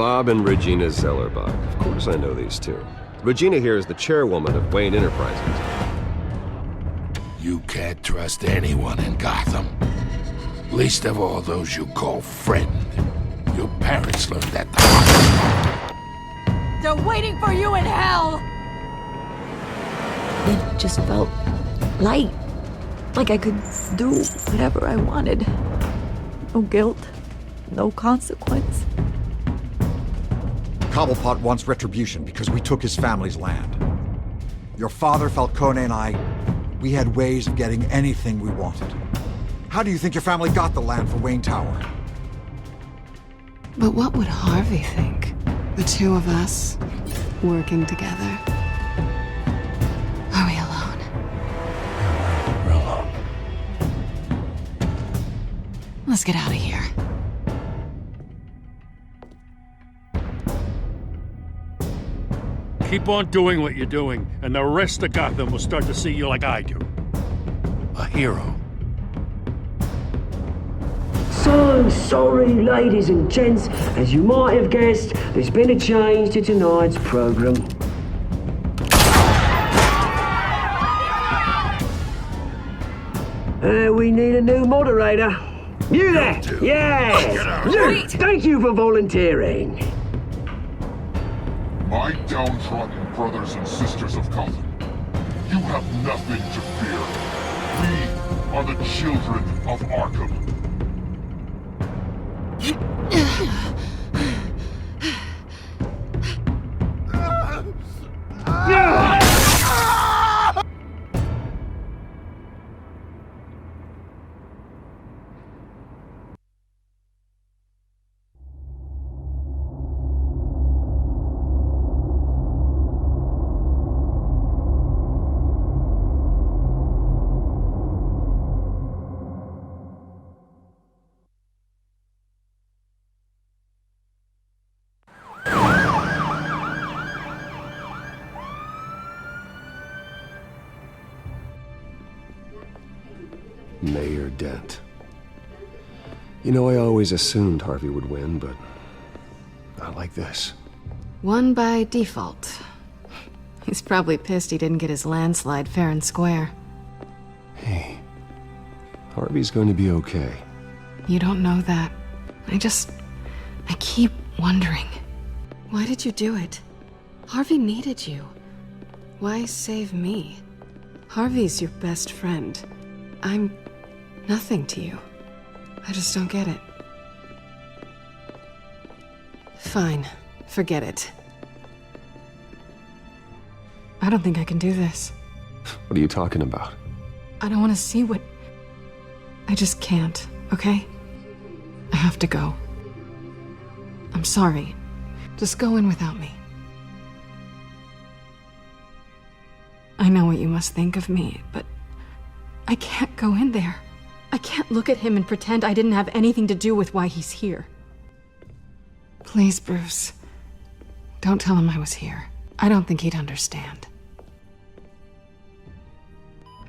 Bob and Regina Zellerbach. Of course I know these two. Regina here is the chairwoman of Wayne Enterprises. You can't trust anyone in Gotham. Least of all those you call friend. Your parents learned that the hard way. They're waiting for you in hell! It just felt light. Like I could do whatever I wanted. No guilt, no consequence. Cobblepot wants retribution because we took his family's land. Your father, Falcone, and I, we had ways of getting anything we wanted. How do you think your family got the land for Wayne Tower? But what would Harvey think? The two of us, working together. Are we alone? We're alone. Let's get out of here. Keep on doing what you're doing, and the rest of Gotham will start to see you like I do. A hero. So sorry, ladies and gents. As you might have guessed, there's been a change to tonight's program. We need a new moderator. You there? Yes! You! Thank you for volunteering. My downtrodden brothers and sisters of Gotham, you have nothing to fear. We are the children of Arkham. Mayor Dent. You know, I always assumed Harvey would win, but not like this. Won by default. He's probably pissed he didn't get his landslide fair and square. Hey, Harvey's going to be okay. You don't know that. I keep wondering. Why did you do it? Harvey needed you. Why save me? Harvey's your best friend. I'm nothing to you. I just don't get it. Fine. Forget it. I don't think I can do this. What are you talking about? I don't want to see what... I just can't, okay? I have to go. I'm sorry. Just go in without me. I know what you must think of me, but I can't go in there. I can't look at him and pretend I didn't have anything to do with why he's here. Please, Bruce. Don't tell him I was here. I don't think he'd understand.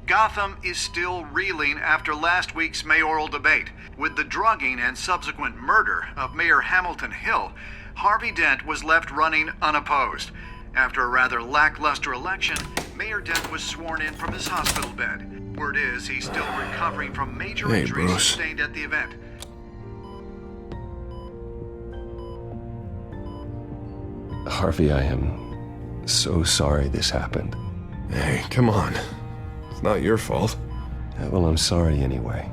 Gotham is still reeling after last week's mayoral debate. With the drugging and subsequent murder of Mayor Hamilton Hill, Harvey Dent was left running unopposed. After a rather lackluster election, Mayor Dent was sworn in from his hospital bed. Word is he's still recovering from major injuries sustained at the event. Harvey, I am so sorry this happened. Hey, come on. It's not your fault. Yeah, well, I'm sorry anyway.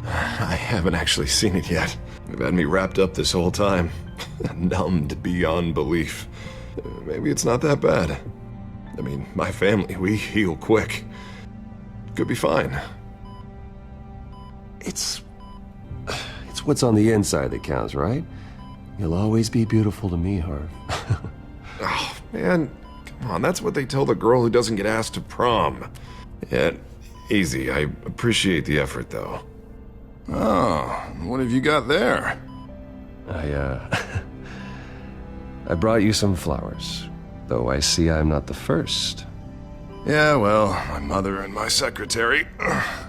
I haven't actually seen it yet. You've had me wrapped up this whole time. Numbed beyond belief. Maybe it's not that bad. I mean, my family, we heal quick. Could be fine. It's what's on the inside that counts, right? You'll always be beautiful to me, Harv. Oh, man. Come on, that's what they tell the girl who doesn't get asked to prom. Yeah, easy. I appreciate the effort, though. Oh, what have you got there? I brought you some flowers, though I see I'm not the first. Yeah, well, my mother and my secretary.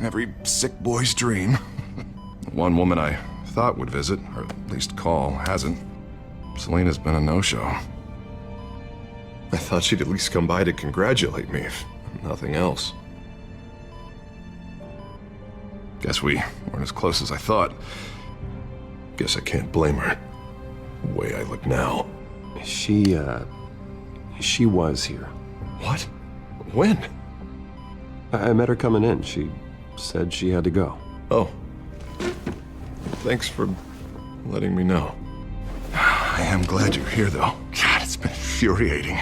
Every sick boy's dream. One woman I thought would visit, or at least call, hasn't. Selena's been a no-show. I thought she'd at least come by to congratulate me, if nothing else. Guess we weren't as close as I thought. Guess I can't blame her. The way I look now. She was here. What? When? I met her coming in. She said she had to go. Oh. Thanks for letting me know. I am glad you're here, though. God, it's been infuriating.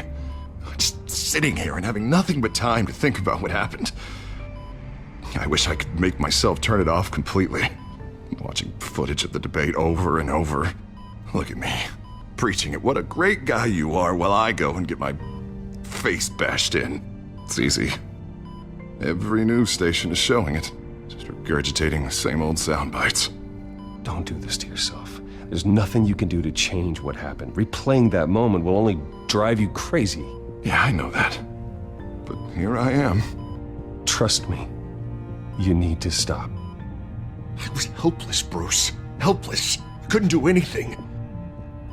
Just sitting here and having nothing but time to think about what happened. I wish I could make myself turn it off completely. Watching footage of the debate over and over. Look at me, preaching at what a great guy you are while I go and get my face bashed in. It's easy. Every news station is showing it. Just regurgitating the same old sound bites. Don't do this to yourself. There's nothing you can do to change what happened. Replaying that moment will only drive you crazy. Yeah, I know that. But here I am. Trust me. You need to stop. I was helpless, Bruce. Helpless. Couldn't do anything.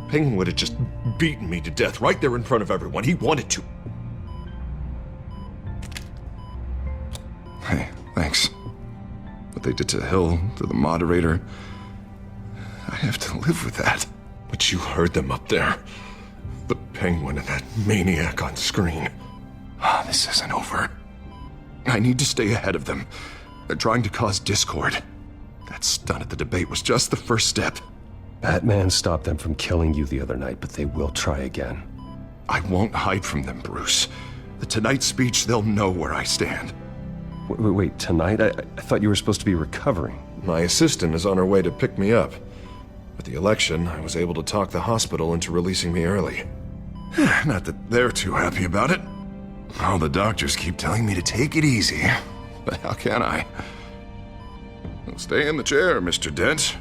Penguin would have just beaten me to death right there in front of everyone. He wanted to. Hey, thanks. What they did to Hill, to the moderator, I have to live with that. But you heard them up there. The Penguin and that maniac on screen. This isn't over. I need to stay ahead of them. They're trying to cause discord. That stunt at the debate was just the first step. Batman stopped them from killing you the other night, but they will try again. I won't hide from them, Bruce. The Tonight speech, they'll know where I stand. Wait, tonight? I thought you were supposed to be recovering. My assistant is on her way to pick me up. With the election, I was able to talk the hospital into releasing me early. Not that they're too happy about it. All the doctors keep telling me to take it easy. But how can I? Well, stay in the chair, Mr. Dent.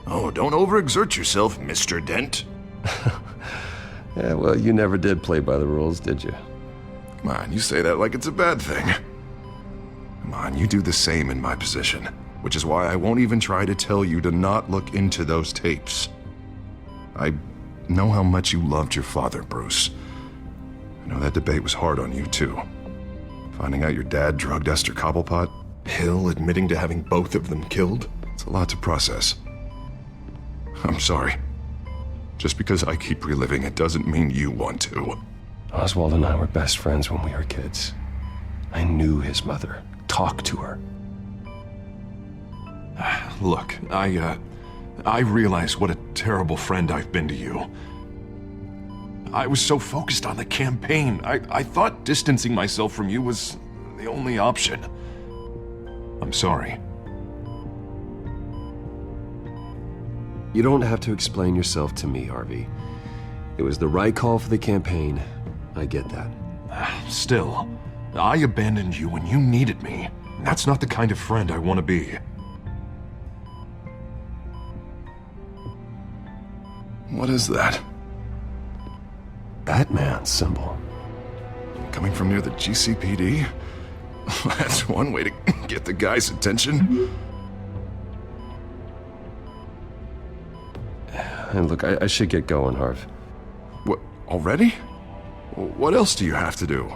Oh, don't overexert yourself, Mr. Dent. Yeah, well, you never did play by the rules, did you? Come on, you say that like it's a bad thing. Come on, you do the same in my position. Which is why I won't even try to tell you to not look into those tapes. I know how much you loved your father, Bruce. I know that debate was hard on you, too. Finding out your dad drugged Esther Cobblepot, Hill admitting to having both of them killed, it's a lot to process. I'm sorry. Just because I keep reliving it doesn't mean you want to. Oswald and I were best friends when we were kids. I knew his mother. Talked to her. Look, I realize what a terrible friend I've been to you. I was so focused on the campaign. I thought distancing myself from you was the only option. I'm sorry. You don't have to explain yourself to me, Harvey. It was the right call for the campaign. I get that. Still, I abandoned you when you needed me. That's not the kind of friend I want to be. What is that? Batman symbol. Coming from near the GCPD? That's one way to get the guy's attention. And look, I should get going, Harv. What, already? What else do you have to do?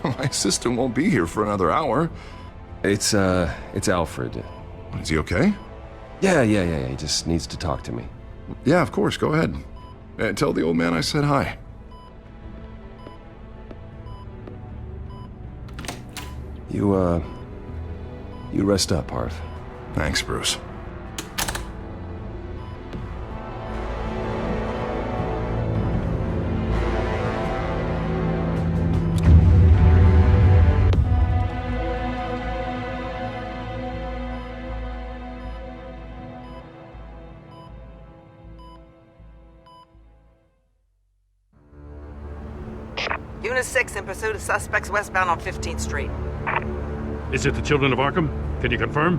My assistant won't be here for another hour. It's Alfred. Is he okay? Yeah, he just needs to talk to me. Yeah, of course, go ahead. And tell the old man I said hi. You rest up, Harv. Thanks, Bruce. Unit 6 in pursuit of suspects westbound on 15th Street. Is it the Children of Arkham? Can you confirm?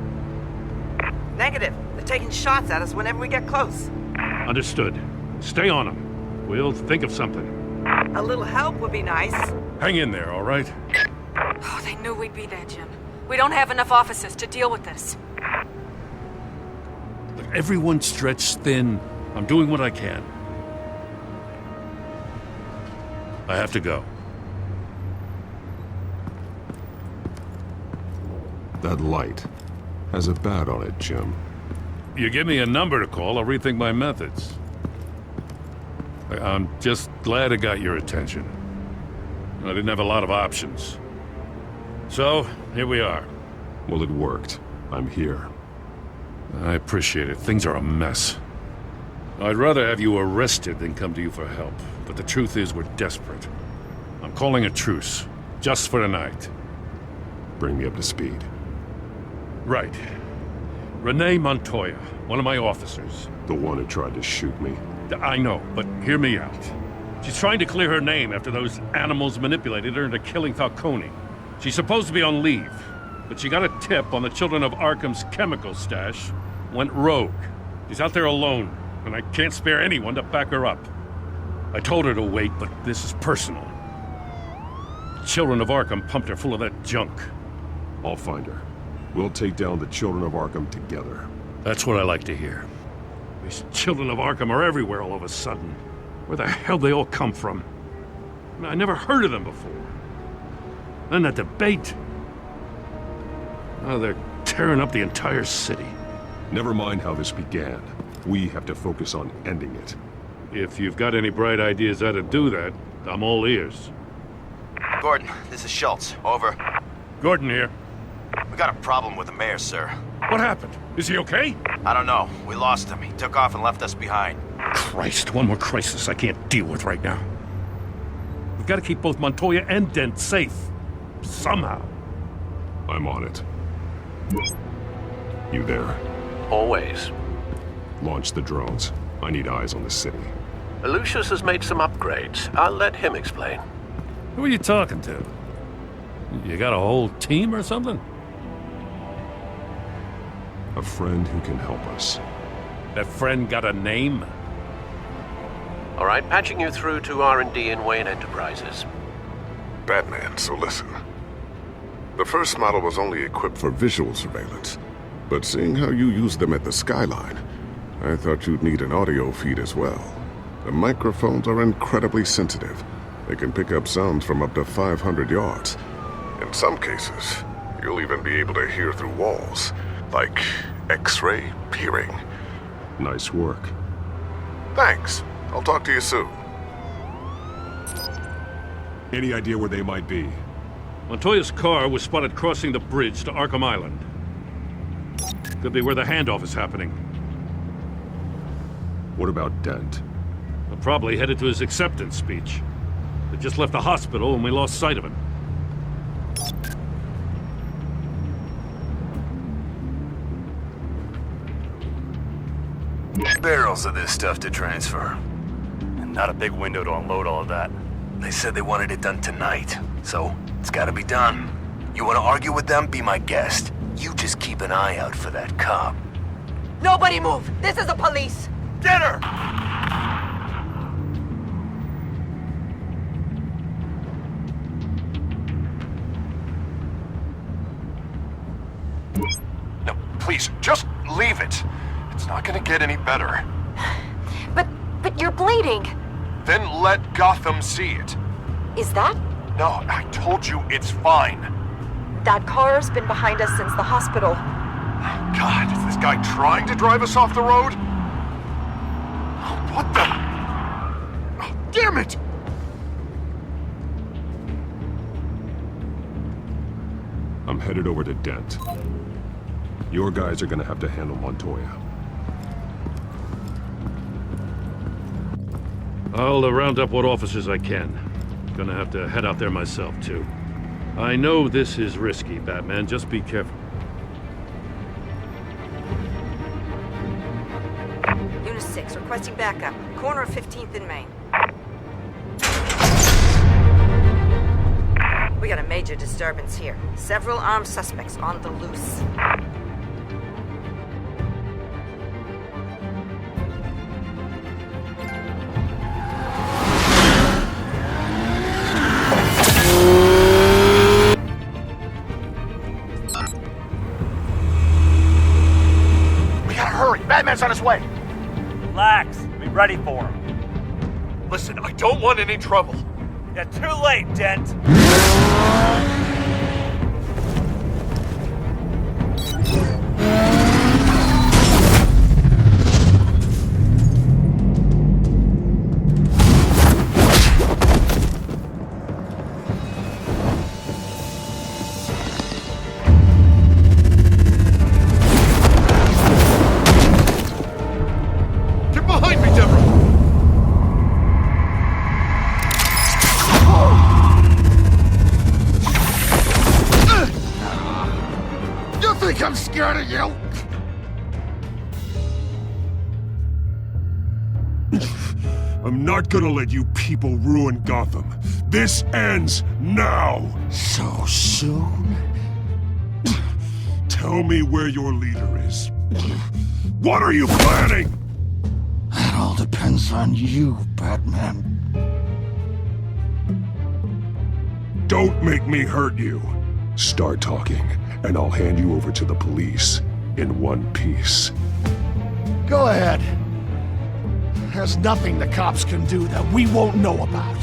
Negative. They're taking shots at us whenever we get close. Understood. Stay on them. We'll think of something. A little help would be nice. Hang in there, all right? Oh, they knew we'd be there, Jim. We don't have enough officers to deal with this. Look, everyone's stretched thin. I'm doing what I can. I have to go. That light has a bat on it, Jim. You give me a number to call, I'll rethink my methods. I'm just glad it got your attention. I didn't have a lot of options. So, here we are. Well, it worked. I'm here. I appreciate it. Things are a mess. I'd rather have you arrested than come to you for help. But the truth is, we're desperate. I'm calling a truce. Just for tonight. Bring me up to speed. Right. Renee Montoya, one of my officers. The one who tried to shoot me. I know, but hear me out. She's trying to clear her name after those animals manipulated her into killing Falcone. She's supposed to be on leave, but she got a tip on the Children of Arkham's chemical stash, went rogue. She's out there alone, and I can't spare anyone to back her up. I told her to wait, but this is personal. The Children of Arkham pumped her full of that junk. I'll find her. We'll take down the Children of Arkham together. That's what I like to hear. These Children of Arkham are everywhere all of a sudden. Where the hell they all come from? I never heard of them before. Then that debate. Oh, they're tearing up the entire city. Never mind how this began. We have to focus on ending it. If you've got any bright ideas how to do that, I'm all ears. Gordon, this is Schultz. Over. Gordon here. We got a problem with the mayor, sir. What happened? Is he okay? I don't know. We lost him. He took off and left us behind. Christ, one more crisis I can't deal with right now. We've got to keep both Montoya and Dent safe. Somehow. I'm on it. You there? Always. Launch the drones. I need eyes on the city. Lucius has made some upgrades. I'll let him explain. Who are you talking to? You got a whole team or something? A friend who can help us. That friend got a name? All right, patching you through to R&D in Wayne Enterprises. Batman, so listen. The first model was only equipped for visual surveillance, but seeing how you use them at the skyline, I thought you'd need an audio feed as well. The microphones are incredibly sensitive. They can pick up sounds from up to 500 yards. In some cases, you'll even be able to hear through walls, like X-ray peering. Nice work. Thanks. I'll talk to you soon. Any idea where they might be? Montoya's car was spotted crossing the bridge to Arkham Island. Could be where the handoff is happening. What about Dent? They're probably headed to his acceptance speech. They just left the hospital and we lost sight of him. Barrels of this stuff to transfer. And not a big window to unload all of that. They said they wanted it done tonight, so it's gotta be done. You wanna argue with them? Be my guest. You just keep an eye out for that cop. Nobody move! This is the police! Get her! No, please, just leave it. It's not gonna get any better. But you're bleeding. Then let Gotham see it. Is that? No, I told you it's fine. That car's been behind us since the hospital. God, is this guy trying to drive us off the road? What the? Oh, damn it! I'm headed over to Dent. Your guys are gonna have to handle Montoya. I'll round up what officers I can. Gonna have to head out there myself, too. I know this is risky, Batman. Just be careful. Unit 6, requesting backup. Corner of 15th and Main. We got a major disturbance here. Several armed suspects on the loose. Batman's on his way. Relax. Be ready for him. Listen, I don't want any trouble. Yeah, too late, Dent. Get behind me, Deborah! You think I'm scared of you? I'm not gonna let you people ruin Gotham. This ends now! So soon? Tell me where your leader is. What are you planning? That all depends on you, Batman. Don't make me hurt you. Start talking, and I'll hand you over to the police in one piece. Go ahead. There's nothing the cops can do that we won't know about,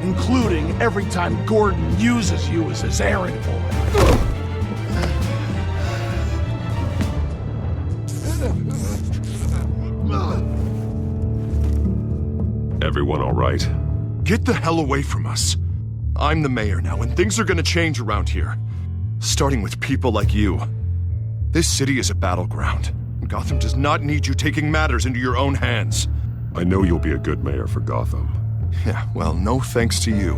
including every time Gordon uses you as his errand boy. Everyone all right? Get the hell away from us. I'm the mayor now, and things are gonna change around here. Starting with people like you. This city is a battleground. Gotham does not need you taking matters into your own hands. I know you'll be a good mayor for Gotham. Yeah, well, no thanks to you.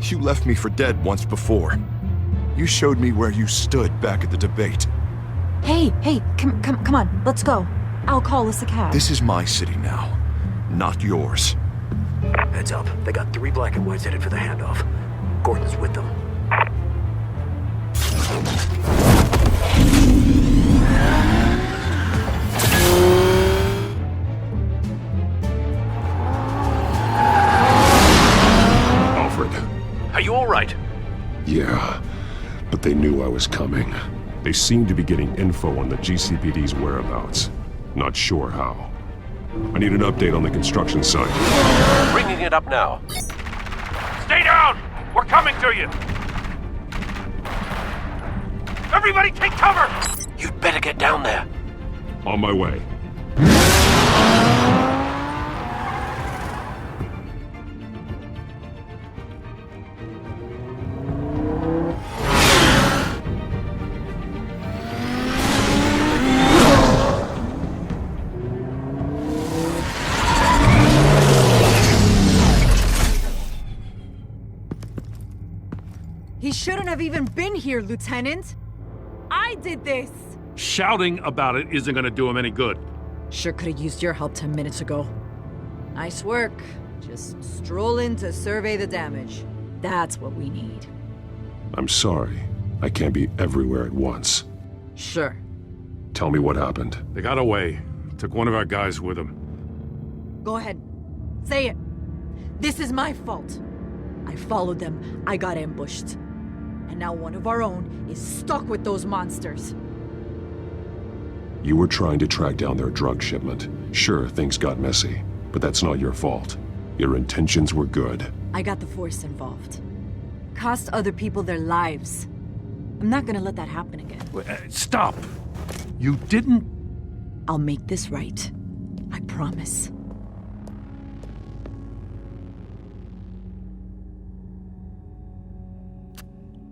You left me for dead once before. You showed me where you stood back at the debate. Hey, come on, let's go. I'll call us a cab. This is my city now, not yours. Heads up, they got 3 black and whites headed for the handoff. Gordon's with them. Alfred. Are you all right? Yeah, but they knew I was coming. They seem to be getting info on the GCPD's whereabouts. Not sure how. I need an update on the construction site. Bringing it up now. Stay down! We're coming to you! Everybody take cover! You'd better get down there. On my way. He shouldn't have even been here, Lieutenant. I did this. Shouting about it isn't gonna do him any good. Sure could have used your help 10 minutes ago. Nice work. Just stroll in to survey the damage. That's what we need. I'm sorry. I can't be everywhere at once. Sure. Tell me what happened. They got away. Took one of our guys with them. Go ahead. Say it. This is my fault. I followed them. I got ambushed. And now one of our own is stuck with those monsters. You were trying to track down their drug shipment. Sure, things got messy, but that's not your fault. Your intentions were good. I got the Force involved. Cost other people their lives. I'm not gonna let that happen again. Stop! You didn't... I'll make this right. I promise.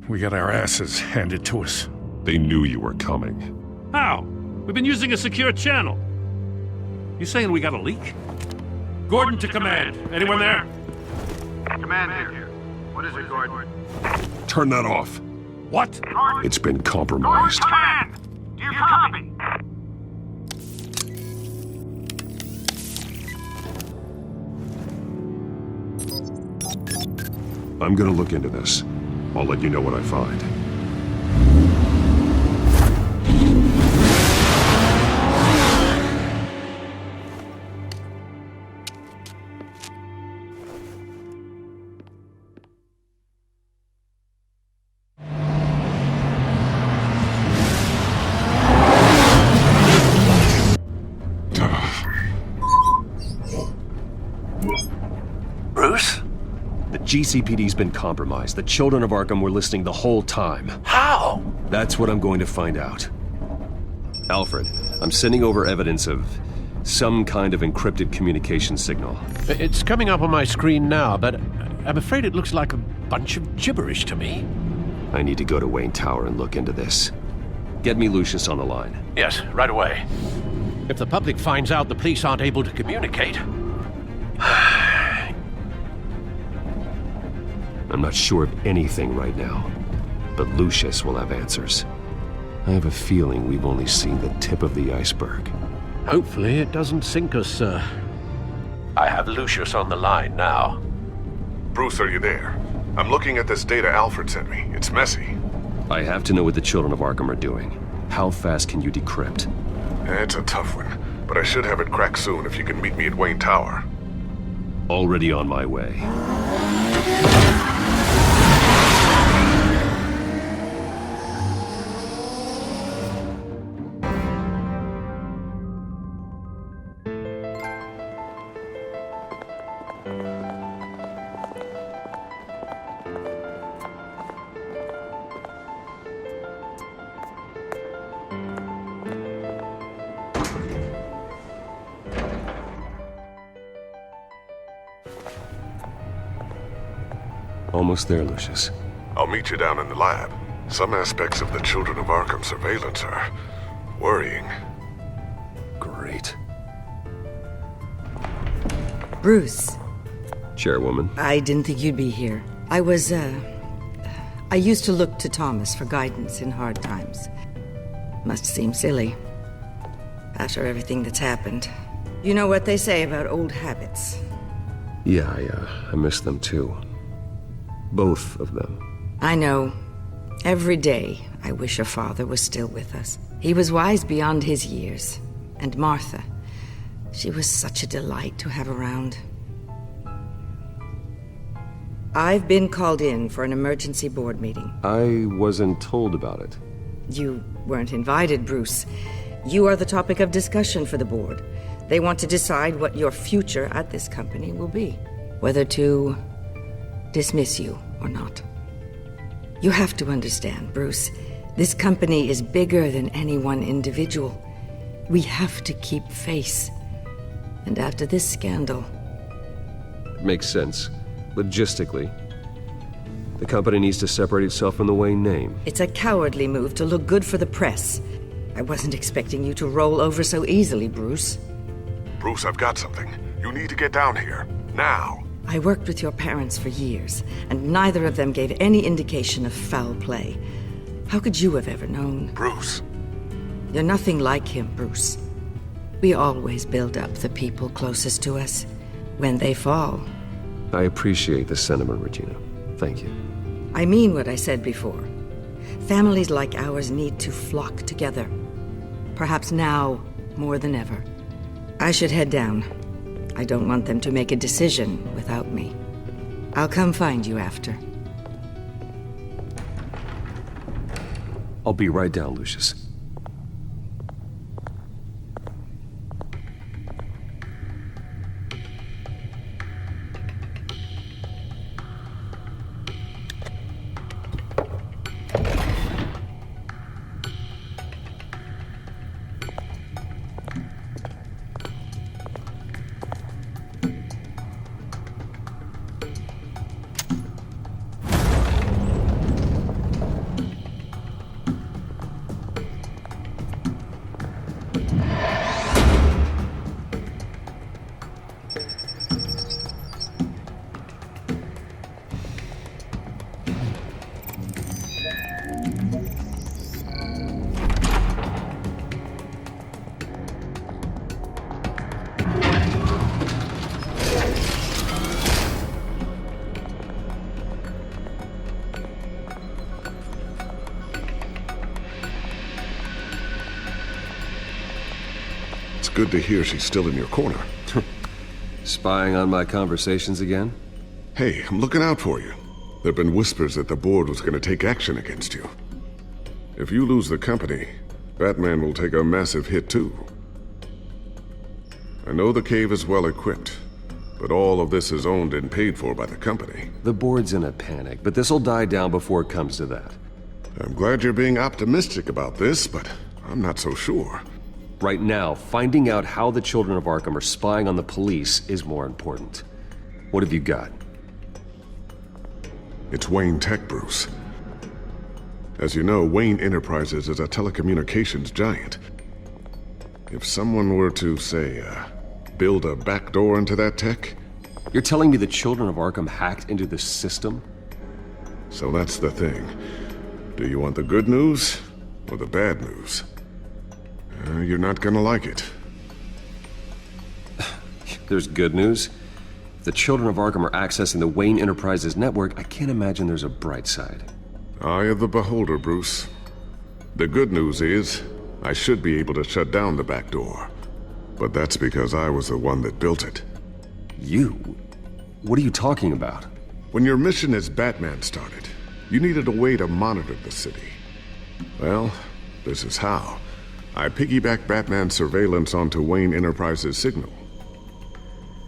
We got our asses handed to us. They knew you were coming. How? We've been using a secure channel. You saying we got a leak? Gordon to command. Anyone there? Command here. What is it, Gordon? Turn that off. What? It's been compromised. Command! Do you copy? I'm gonna look into this. I'll let you know what I find. GCPD's been compromised. The children of Arkham were listening the whole time. How? That's what I'm going to find out. Alfred, I'm sending over evidence of some kind of encrypted communication signal. It's coming up on my screen now, but I'm afraid it looks like a bunch of gibberish to me. I need to go to Wayne Tower and look into this. Get me Lucius on the line. Yes, right away. If the public finds out the police aren't able to communicate... I'm not sure of anything right now, but Lucius will have answers. I have a feeling we've only seen the tip of the iceberg. Hopefully it doesn't sink us, sir. I have Lucius on the line now. Bruce, are you there? I'm looking at this data Alfred sent me. It's messy. I have to know what the children of Arkham are doing. How fast can you decrypt? It's a tough one, but I should have it cracked soon if you can meet me at Wayne Tower. Already on my way. Almost there, Lucius. I'll meet you down in the lab. Some aspects of the Children of Arkham surveillance are worrying. Great. Bruce. Chairwoman. I didn't think you'd be here. I used to look to Thomas for guidance in hard times. Must seem silly. After everything that's happened. You know what they say about old habits. Yeah, I miss them too. Both of them. I know. Every day, I wish your father was still with us. He was wise beyond his years. And Martha, she was such a delight to have around. I've been called in for an emergency board meeting. I wasn't told about it. You weren't invited, Bruce. You are the topic of discussion for the board. They want to decide what your future at this company will be. Whether to dismiss you or not. You have to understand, Bruce. This company is bigger than any one individual. We have to keep face. And after this scandal... It makes sense. Logistically. The company needs to separate itself from the Wayne name. It's a cowardly move to look good for the press. I wasn't expecting you to roll over so easily, Bruce. Bruce, I've got something. You need to get down here. Now. I worked with your parents for years, and neither of them gave any indication of foul play. How could you have ever known? Bruce. You're nothing like him, Bruce. We always build up the people closest to us. When they fall... I appreciate the sentiment, Regina. Thank you. I mean what I said before. Families like ours need to flock together. Perhaps now more than ever. I should head down. I don't want them to make a decision without me. I'll come find you after. I'll be right down, Lucius. Good to hear she's still in your corner. Spying on my conversations again? Hey, I'm looking out for you. There've been whispers that the board was going to take action against you. If you lose the company, Batman will take a massive hit too. I know the cave is well equipped, But all of this is owned and paid for by the company. The board's in a panic, but this'll die down before it comes to that. I'm glad you're being optimistic about this, but I'm not so sure. Right now, finding out how the Children of Arkham are spying on the police is more important. What have you got? It's Wayne Tech, Bruce. As you know, Wayne Enterprises is a telecommunications giant. If someone were to, say, build a backdoor into that tech... You're telling me the Children of Arkham hacked into this system? So that's the thing. Do you want the good news or the bad news? You're not gonna like it. There's good news. If the Children of Arkham are accessing the Wayne Enterprises network, I can't imagine there's a bright side. Eye of the beholder, Bruce. The good news is, I should be able to shut down the back door. But that's because I was the one that built it. You? What are you talking about? When your mission as Batman started, you needed a way to monitor the city. Well, this is how. I piggybacked Batman's surveillance onto Wayne Enterprises' signal.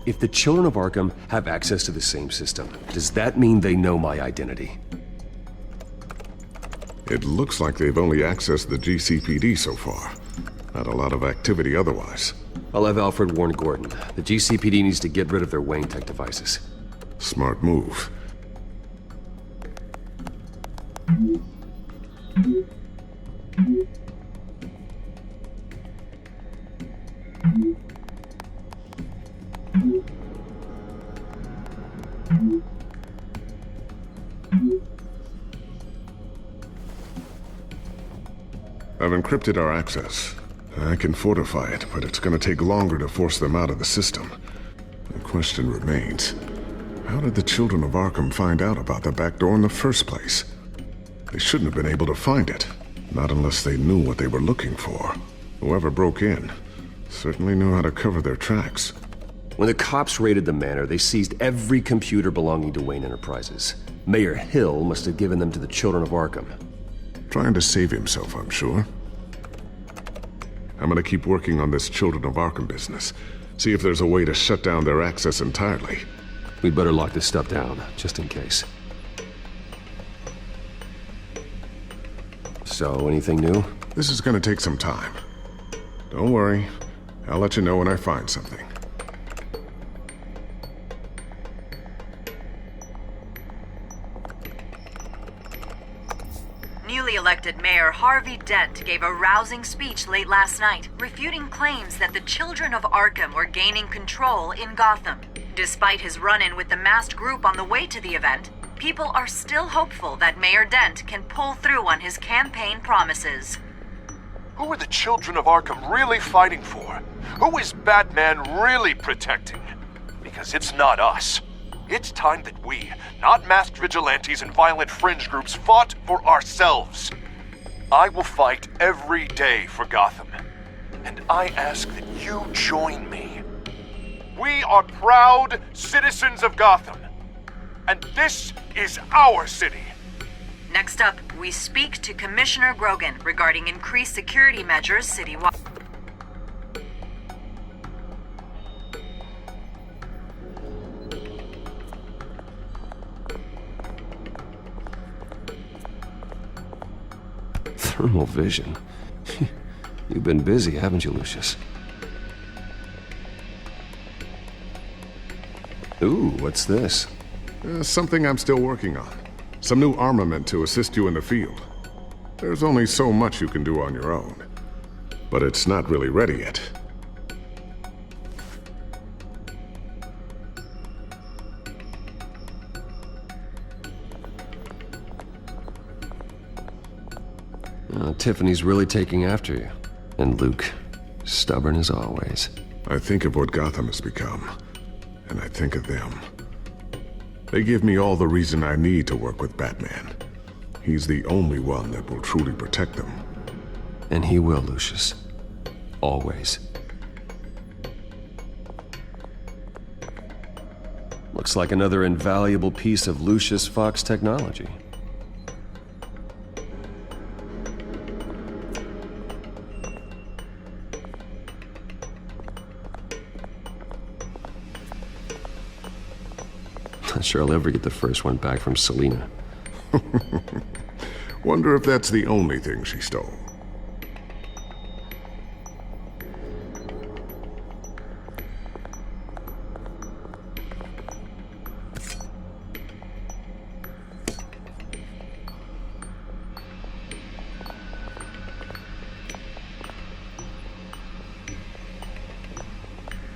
If the Children of Arkham have access to the same system, does that mean they know my identity? It looks like they've only accessed the GCPD so far. Not a lot of activity otherwise. I'll have Alfred warn Gordon. The GCPD needs to get rid of their Wayne Tech devices. Smart move. I've encrypted our access. I can fortify it, but it's gonna take longer to force them out of the system. The question remains, how did the Children of Arkham find out about the back door in the first place? They shouldn't have been able to find it, not unless they knew what they were looking for. Whoever broke in certainly knew how to cover their tracks. When the cops raided the manor, they seized every computer belonging to Wayne Enterprises. Mayor Hill must have given them to the Children of Arkham. Trying to save himself, I'm sure. I'm gonna keep working on this Children of Arkham business. See if there's a way to shut down their access entirely. We'd better lock this stuff down, just in case. So, anything new? This is gonna take some time. Don't worry. I'll let you know when I find something. Newly elected Mayor Harvey Dent gave a rousing speech late last night, refuting claims that the Children of Arkham were gaining control in Gotham. Despite his run-in with the masked group on the way to the event, people are still hopeful that Mayor Dent can pull through on his campaign promises. Who are the Children of Arkham really fighting for? Who is Batman really protecting? Because it's not us. It's time that we, not masked vigilantes and violent fringe groups, fought for ourselves. I will fight every day for Gotham. And I ask that you join me. We are proud citizens of Gotham. And this is our city. Next up, we speak to Commissioner Grogan regarding increased security measures citywide. Thermal vision? You've been busy, haven't you, Lucius? Ooh, what's this? Something I'm still working on. Some new armament to assist you in the field. There's only so much you can do on your own. But it's not really ready yet. Tiffany's really taking after you. And Luke, stubborn as always. I think of what Gotham has become, and I think of them. They give me all the reason I need to work with Batman. He's the only one that will truly protect them. And he will, Lucius. Always. Looks like another invaluable piece of Lucius Fox technology. Not sure I'll ever get the first one back from Selena. Wonder if that's the only thing she stole.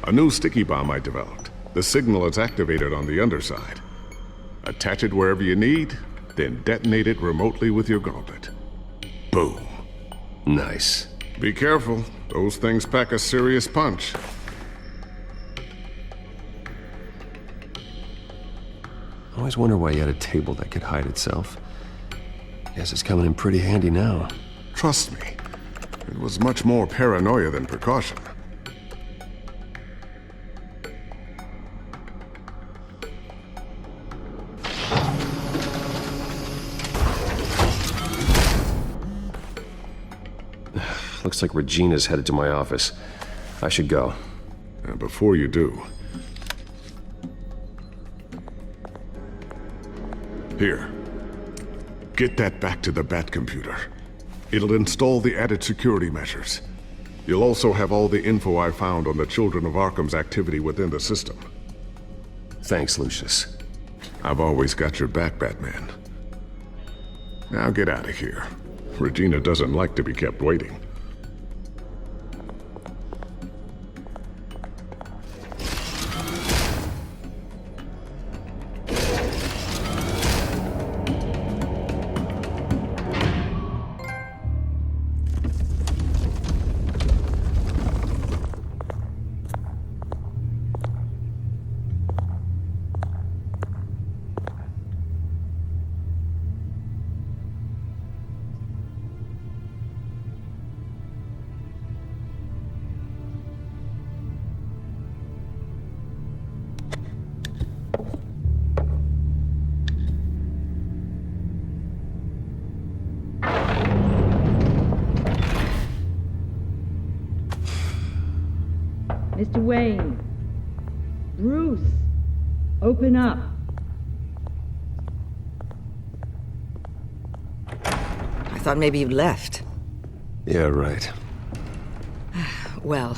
A new sticky bomb I developed. The signal is activated on the underside. Attach it wherever you need, then detonate it remotely with your gauntlet. Boom. Nice. Be careful. Those things pack a serious punch. I always wonder why you had a table that could hide itself. Guess it's coming in pretty handy now. Trust me, it was much more paranoia than precaution. Looks like Regina's headed to my office. I should go. And before you do... Here. Get that back to the Bat computer. It'll install the added security measures. You'll also have all the info I found on the Children of Arkham's activity within the system. Thanks, Lucius. I've always got your back, Batman. Now get out of here. Regina doesn't like to be kept waiting. Mr. Wayne. Bruce. Open up. I thought maybe you left. Yeah, right. Well,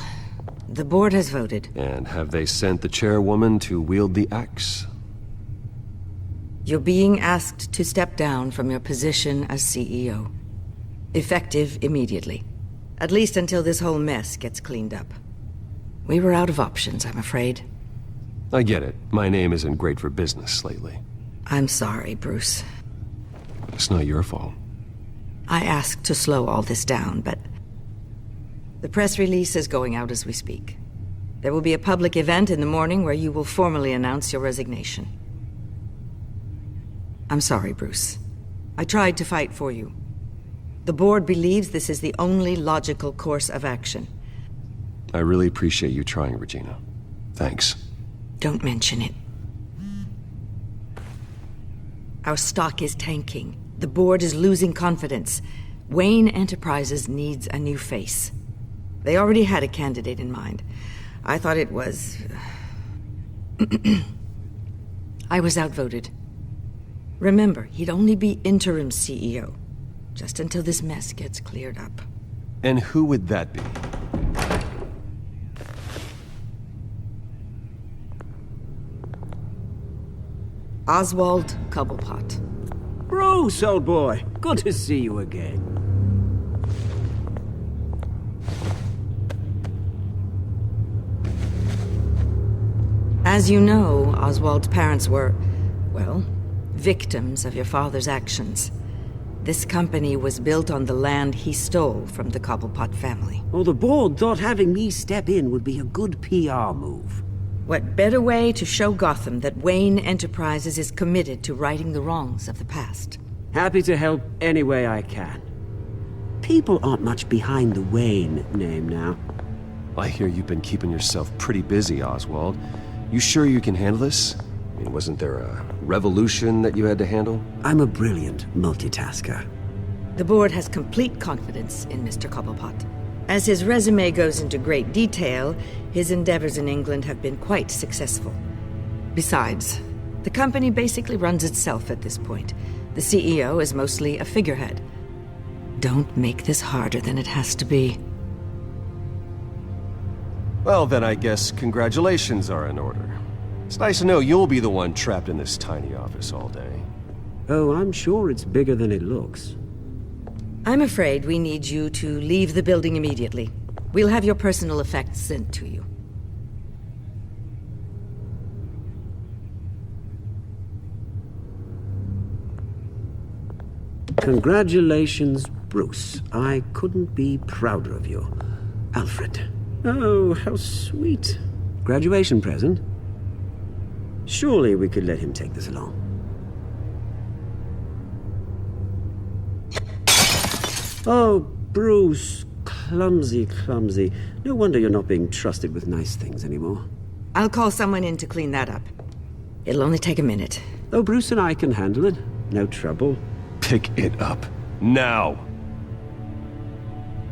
the board has voted. And have they sent the chairwoman to wield the axe? You're being asked to step down from your position as CEO. Effective immediately. At least until this whole mess gets cleaned up. We were out of options, I'm afraid. I get it. My name isn't great for business lately. I'm sorry, Bruce. It's not your fault. I asked to slow all this down, but... the press release is going out as we speak. There will be a public event in the morning where you will formally announce your resignation. I'm sorry, Bruce. I tried to fight for you. The board believes this is the only logical course of action. I really appreciate you trying, Regina. Thanks. Don't mention it. Our stock is tanking. The board is losing confidence. Wayne Enterprises needs a new face. They already had a candidate in mind. I thought it was... I was outvoted. Remember, he'd only be interim CEO. Just until this mess gets cleared up. And who would that be? Oswald Cobblepot. Bruce, old boy. Good to see you again. As you know, Oswald's parents were, well, victims of your father's actions. This company was built on the land he stole from the Cobblepot family. Well, the board thought having me step in would be a good PR move. What better way to show Gotham that Wayne Enterprises is committed to righting the wrongs of the past? Happy to help any way I can. People aren't much behind the Wayne name now. I hear you've been keeping yourself pretty busy, Oswald. You sure you can handle this? I mean, wasn't there a revolution that you had to handle? I'm a brilliant multitasker. The board has complete confidence in Mr. Cobblepot. As his resume goes into great detail, his endeavors in England have been quite successful. Besides, The company basically runs itself at this point. The CEO is mostly a figurehead. Don't make this harder than it has to be. Well, then I guess congratulations are in order. It's nice to know you'll be the one trapped in this tiny office all day. Oh, I'm sure it's bigger than it looks. I'm afraid we need you to leave the building immediately. We'll have your personal effects sent to you. Congratulations, Bruce. I couldn't be prouder of you. Alfred. Oh, how sweet. Graduation present? Surely we could let him take this along. Oh, Bruce. Clumsy, clumsy. No wonder you're not being trusted with nice things anymore. I'll call someone in to clean that up. It'll only take a minute. Oh, Bruce and I can handle it. No trouble. Pick it up. Now!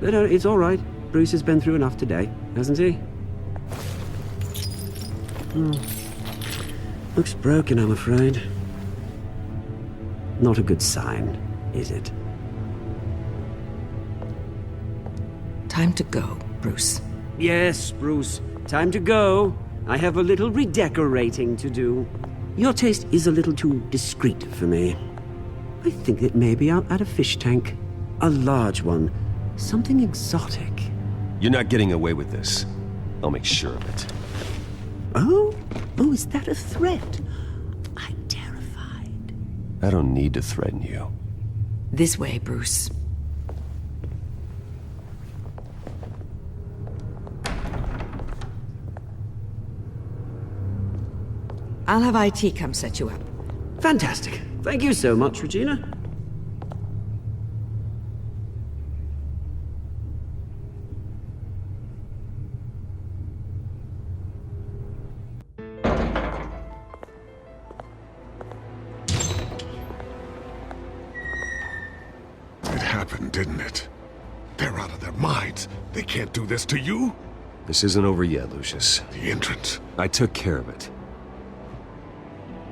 No, it's all right. Bruce has been through enough today, hasn't he? Looks broken, I'm afraid. Not a good sign, is it? Time to go, Bruce. Yes, Bruce. Time to go. I have a little redecorating to do. Your taste is a little too discreet for me. I think that maybe I'll add a fish tank. A large one. Something exotic. You're not getting away with this. I'll make sure of it. Oh? Oh, is that a threat? I'm terrified. I don't need to threaten you. This way, Bruce. I'll have IT come set you up. Fantastic. Thank you so much, Regina. It happened, didn't it? They're out of their minds. They can't do this to you. This isn't over yet, Lucius. The entrance. I took care of it.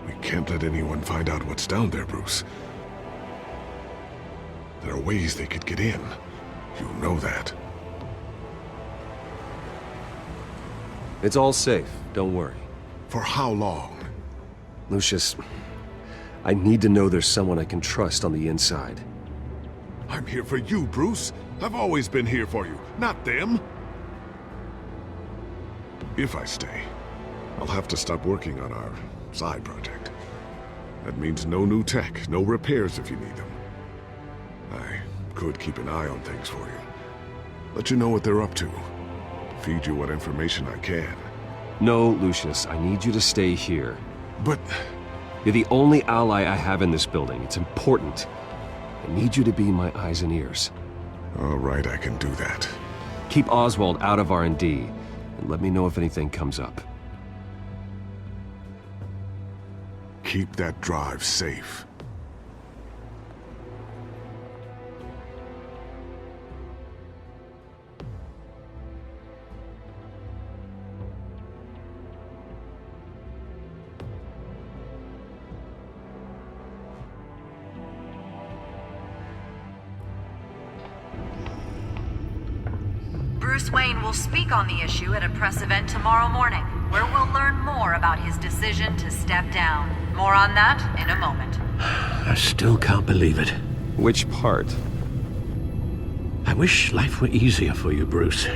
We can't let anyone find out what's down there, Bruce. There are ways they could get in. You know that. It's all safe. Don't worry. For how long? Lucius, I need to know there's someone I can trust on the inside. I'm here for you, Bruce. I've always been here for you, not them. If I stay, I'll have to stop working on our side project. That means no new tech, no repairs if you need them. I could keep an eye on things for you. Let you know what they're up to. Feed you what information I can. No, Lucius, I need you to stay here. But... You're the only ally I have in this building. It's important. I need you to be my eyes and ears. All right, I can do that. Keep Oswald out of R&D, and let me know if anything comes up. Keep that drive safe. Bruce Wayne will speak on the issue at a press event tomorrow morning, where we'll learn more about his decision to step down. More on that in a moment. I still can't believe it. Which part? I wish life were easier for you, Bruce.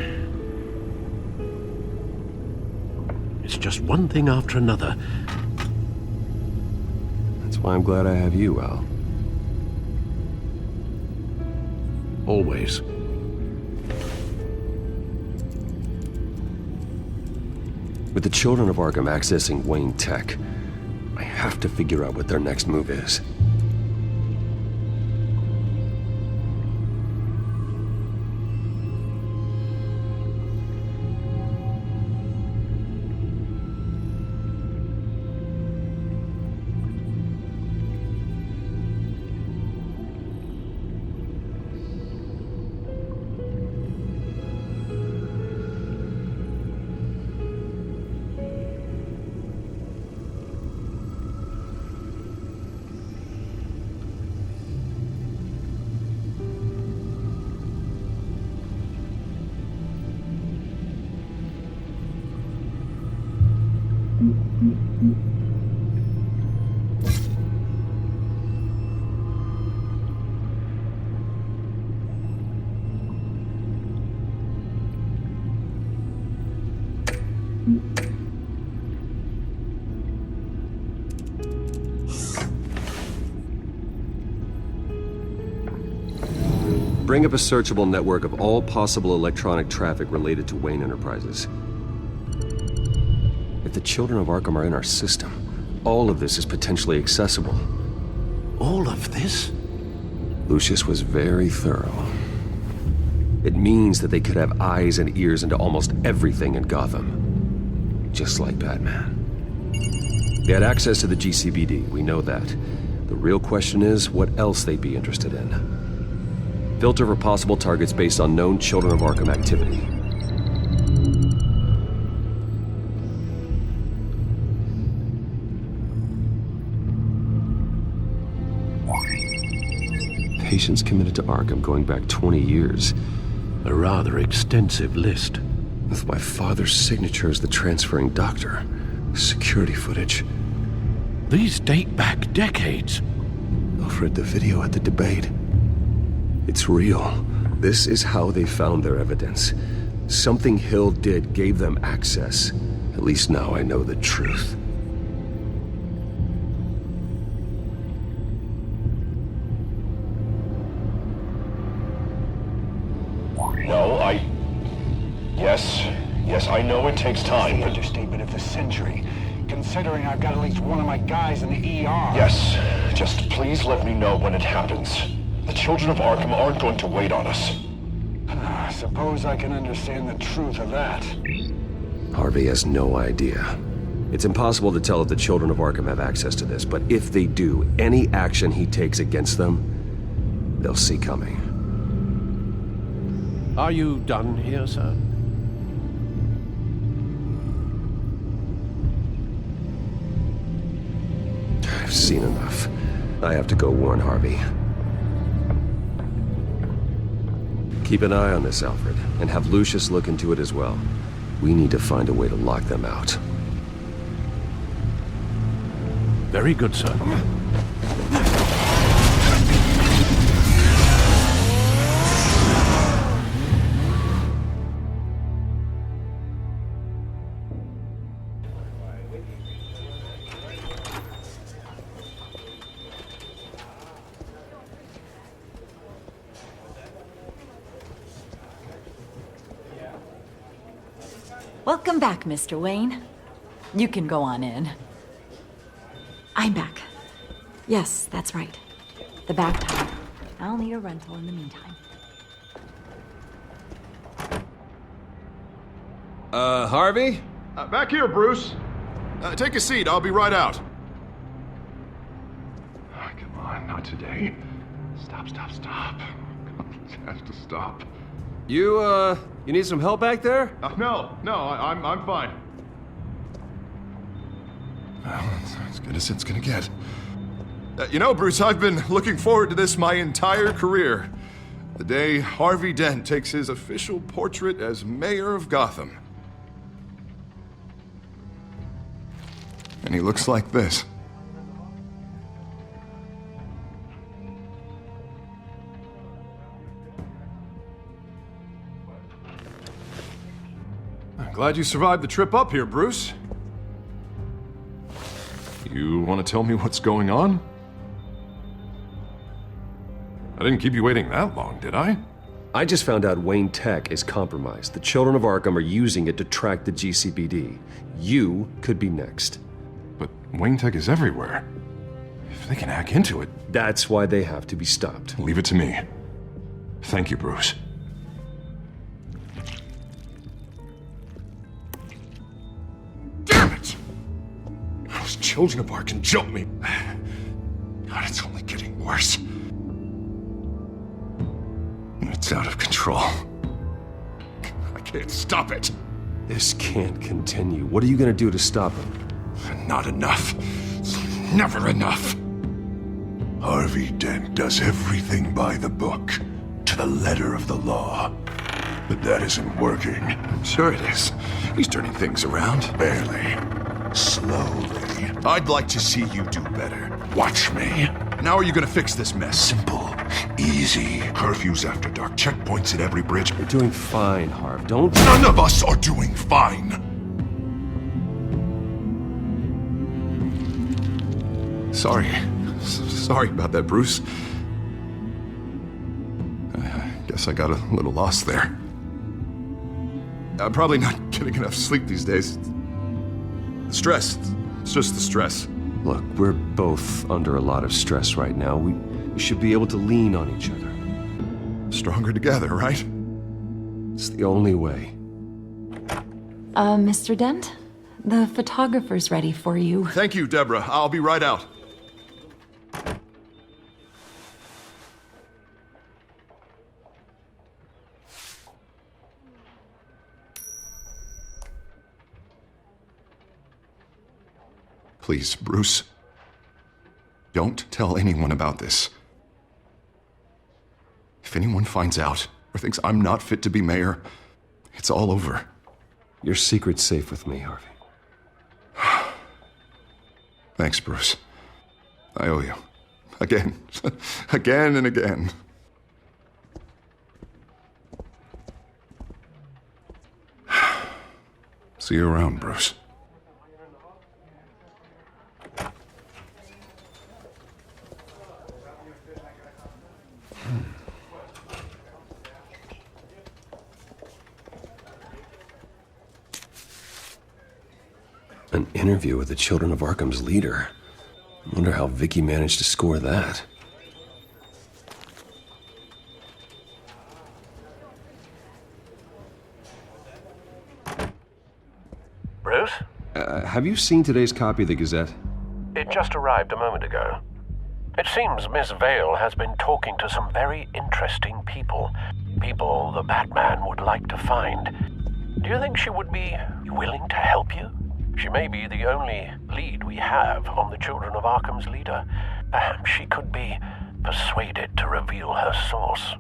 It's just one thing after another. That's why I'm glad I have you, Al. Always. With the children of Arkham accessing Wayne Tech, I have to figure out what their next move is. Bring up a searchable network of all possible electronic traffic related to Wayne Enterprises. If the children of Arkham are in our system, all of this is potentially accessible. All of this? Lucius was very thorough. It means that they could have eyes and ears into almost everything in Gotham. Just like Batman. They had access to the GCPD, we know that. The real question is, what else they'd be interested in. Filter for possible targets based on known Children of Arkham activity. Patients committed to Arkham going back 20 years. A rather extensive list. With my father's signature as the transferring doctor. Security footage. These date back decades. Alfred, the video at the debate. It's real. This is how they found their evidence. Something Hill did gave them access. At least now I know the truth. No, Yes, I know it takes time. The understatement of the century, considering I've got at least one of my guys in the ER. Yes, just please let me know when it happens. The children of Arkham aren't going to wait on us. I suppose I can understand the truth of that. Harvey has no idea. It's impossible to tell if the children of Arkham have access to this, but if they do, any action he takes against them, they'll see coming. Are you done here, sir? I've seen enough. I have to go warn Harvey. Keep an eye on this, Alfred, and have Lucius look into it as well. We need to find a way to lock them out. Very good, sir. Welcome back, Mr. Wayne. You can go on in. I'm back. Yes, that's right. The back tire. I'll need a rental in the meantime. Harvey? Back here, Bruce. Take a seat, I'll be right out. Oh, come on, not today. Stop. It has to stop. You need some help back there? No, I'm fine. Well, it's as good as it's gonna get. You know, Bruce, I've been looking forward to this my entire career. The day Harvey Dent takes his official portrait as mayor of Gotham. And he looks like this. I'm glad you survived the trip up here, Bruce. You want to tell me what's going on? I didn't keep you waiting that long, did I? I just found out Wayne Tech is compromised. The children of Arkham are using it to track the GCPD. You could be next. But Wayne Tech is everywhere. If they can hack into it... That's why they have to be stopped. Leave it to me. Thank you, Bruce. Damn it! Those children of Arkham jumped me. God, it's only getting worse. It's out of control. I can't stop it. This can't continue. What are you gonna do to stop him? Not enough. Never enough. Harvey Dent does everything by the book, to the letter of the law. But that isn't working. I'm sure it is. He's turning things around. Barely. Slowly. I'd like to see you do better. Watch me. And how are you gonna fix this mess? Simple. Easy. Curfews after dark. Checkpoints at every bridge. You're doing fine, Harv. Don't... None of us are doing fine. Sorry about that, Bruce. Guess I got a little lost there. I'm probably not getting enough sleep these days. The stress. It's just the stress. Look, we're both under a lot of stress right now. We should be able to lean on each other. Stronger together, right? It's the only way. Mr. Dent? The photographer's ready for you. Thank you, Deborah. I'll be right out. Please, Bruce. Don't tell anyone about this. If anyone finds out or thinks I'm not fit to be mayor, it's all over. Your secret's safe with me, Harvey. Thanks, Bruce. I owe you. Again. Again and again. See you around, Bruce. An interview with the Children of Arkham's leader. I wonder how Vicky managed to score that. Bruce? Have you seen today's copy of the Gazette? It just arrived a moment ago. It seems Miss Vale has been talking to some very interesting people. People the Batman would like to find. Do you think she would be willing to help you? She may be the only lead we have on the Children of Arkham's leader. Perhaps she could be persuaded to reveal her source.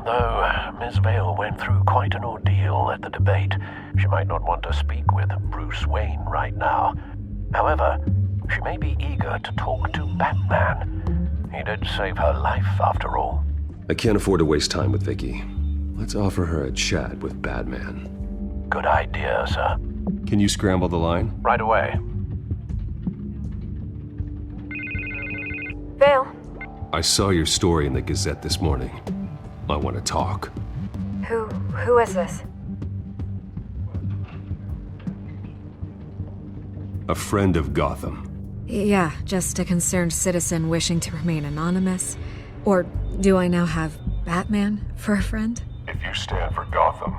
Though Miss Vale went through quite an ordeal at the debate, she might not want to speak with Bruce Wayne right now. However, she may be eager to talk to Batman. He did save her life, after all. I can't afford to waste time with Vicky. Let's offer her a chat with Batman. Good idea, sir. Can you scramble the line? Right away. Vale. I saw your story in the Gazette this morning. I want to talk. Who is this? A friend of Gotham. Yeah, just a concerned citizen wishing to remain anonymous. Or do I now have Batman for a friend? If you stand for Gotham,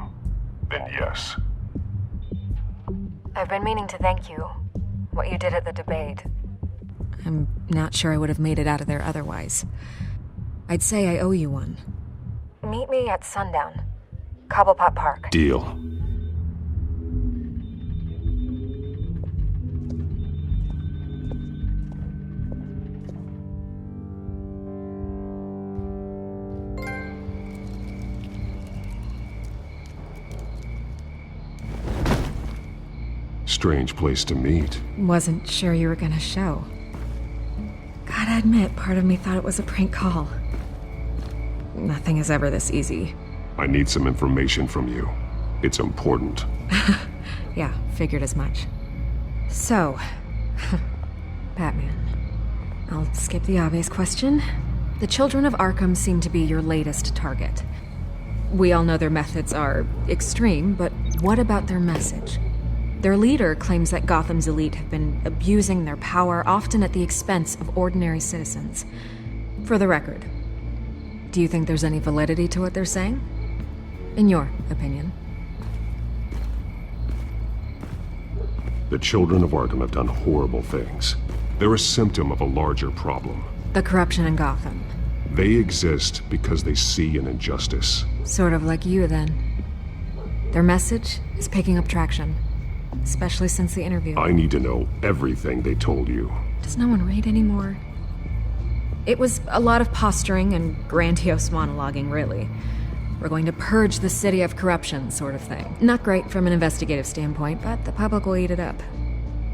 then yes. I've been meaning to thank you. What you did at the debate. I'm not sure I would have made it out of there otherwise. I'd say I owe you one. Meet me at sundown. Cobblepot Park. Deal. Strange place to meet. Wasn't sure you were gonna show. Gotta admit, part of me thought it was a prank call. Nothing is ever this easy. I need some information from you. It's important. Yeah, figured as much. So, Batman. I'll skip the obvious question. The Children of Arkham seem to be your latest target. We all know their methods are extreme, but what about their message? Their leader claims that Gotham's elite have been abusing their power, often at the expense of ordinary citizens. For the record, do you think there's any validity to what they're saying? In your opinion? The Children of Arkham have done horrible things. They're a symptom of a larger problem. The corruption in Gotham. They exist because they see an injustice. Sort of like you, then. Their message is picking up traction. Especially since the interview. I need to know everything they told you. Does no one read anymore? It was a lot of posturing and grandiose monologuing, really. We're going to purge the city of corruption, sort of thing. Not great from an investigative standpoint, but the public will eat it up.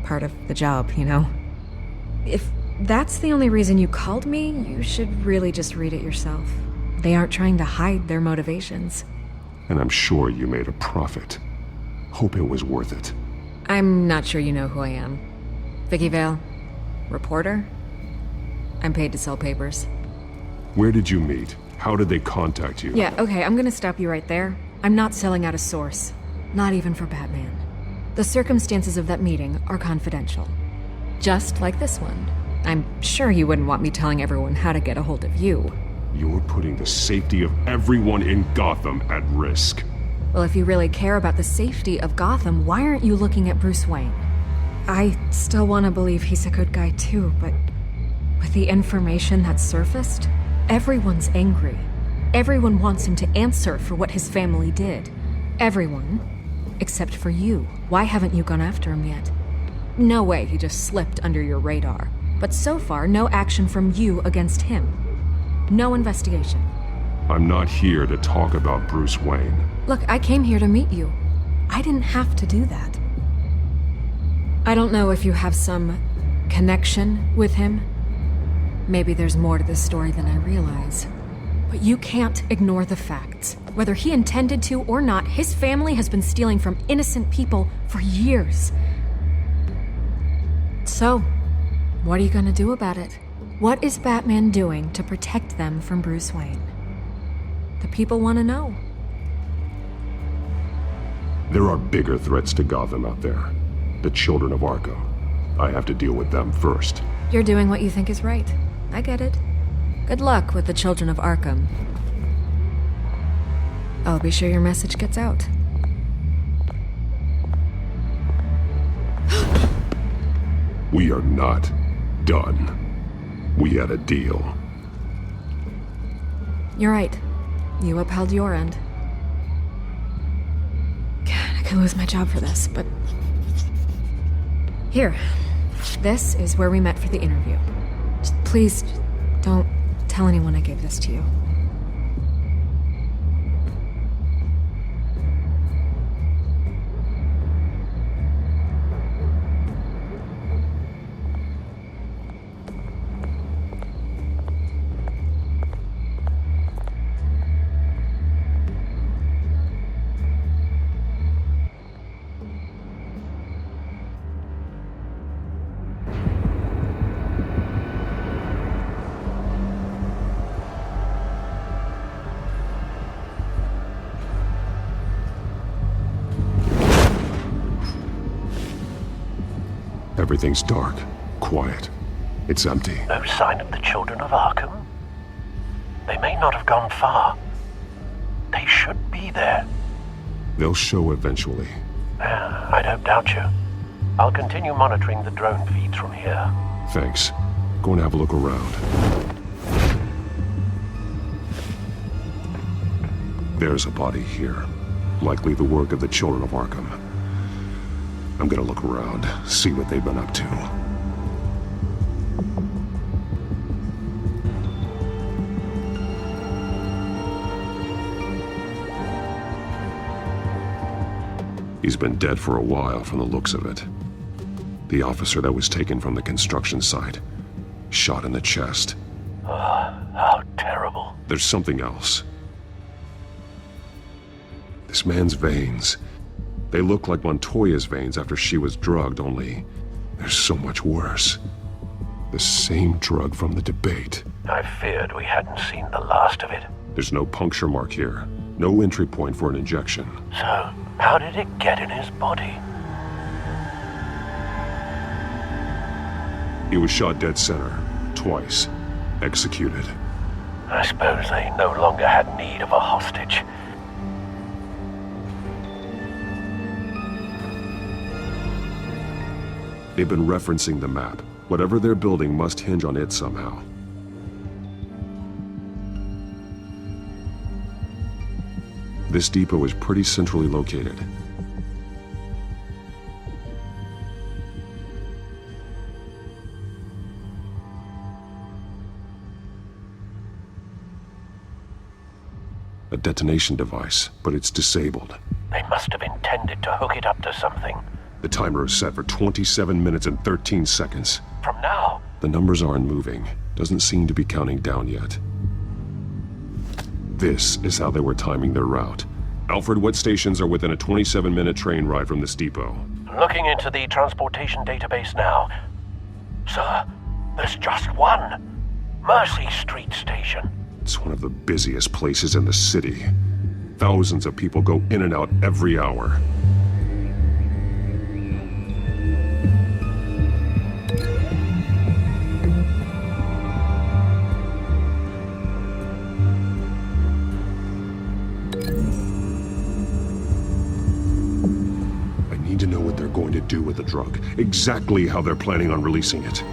Part of the job, you know? If that's the only reason you called me, you should really just read it yourself. They aren't trying to hide their motivations. And I'm sure you made a profit. Hope it was worth it. I'm not sure you know who I am. Vicky Vale. Reporter? I'm paid to sell papers. Where did you meet? How did they contact you? Yeah, okay, I'm gonna stop you right there. I'm not selling out a source. Not even for Batman. The circumstances of that meeting are confidential. Just like this one. I'm sure you wouldn't want me telling everyone how to get a hold of you. You're putting the safety of everyone in Gotham at risk. Well, if you really care about the safety of Gotham, why aren't you looking at Bruce Wayne? I still want to believe he's a good guy too, but with the information that's surfaced, everyone's angry. Everyone wants him to answer for what his family did. Everyone, except for you. Why haven't you gone after him yet? No way he just slipped under your radar. But so far, no action from you against him. No investigation. I'm not here to talk about Bruce Wayne. Look, I came here to meet you. I didn't have to do that. I don't know if you have some connection with him. Maybe there's more to this story than I realize. But you can't ignore the facts. Whether he intended to or not, his family has been stealing from innocent people for years. So, what are you gonna do about it? What is Batman doing to protect them from Bruce Wayne? The people want to know. There are bigger threats to Gotham out there. The children of Arkham. I have to deal with them first. You're doing what you think is right. I get it. Good luck with the children of Arkham. I'll be sure your message gets out. We are not done. We had a deal. You're right. You upheld your end. God, I could lose my job for this, but... Here. This is where we met for the interview. Just please, don't tell anyone I gave this to you. Everything's dark, quiet. It's empty. No sign of the children of Arkham? They may not have gone far. They should be there. They'll show eventually. I don't doubt you. I'll continue monitoring the drone feeds from here. Thanks. Go and have a look around. There's a body here. Likely the work of the children of Arkham. I'm gonna look around, see what they've been up to. He's been dead for a while from the looks of it. The officer that was taken from the construction site. Shot in the chest. How terrible. There's something else. This man's veins. They look like Montoya's veins after she was drugged, only they're so much worse. The same drug from the debate. I feared we hadn't seen the last of it. There's no puncture mark here. No entry point for an injection. So, how did it get in his body? He was shot dead center. Twice. Executed. I suppose they no longer had need of a hostage. They've been referencing the map. Whatever they're building must hinge on it somehow. This depot is pretty centrally located. A detonation device, but it's disabled. They must have intended to hook it up to something. The timer is set for 27 minutes and 13 seconds. From now? The numbers aren't moving. Doesn't seem to be counting down yet. This is how they were timing their route. Alfred, what stations are within a 27-minute train ride from this depot? Looking into the transportation database now. Sir, there's just one. Mercy Street Station. It's one of the busiest places in the city. Thousands of people go in and out every hour. I need to know what they're going to do with the drug, exactly how they're planning on releasing it.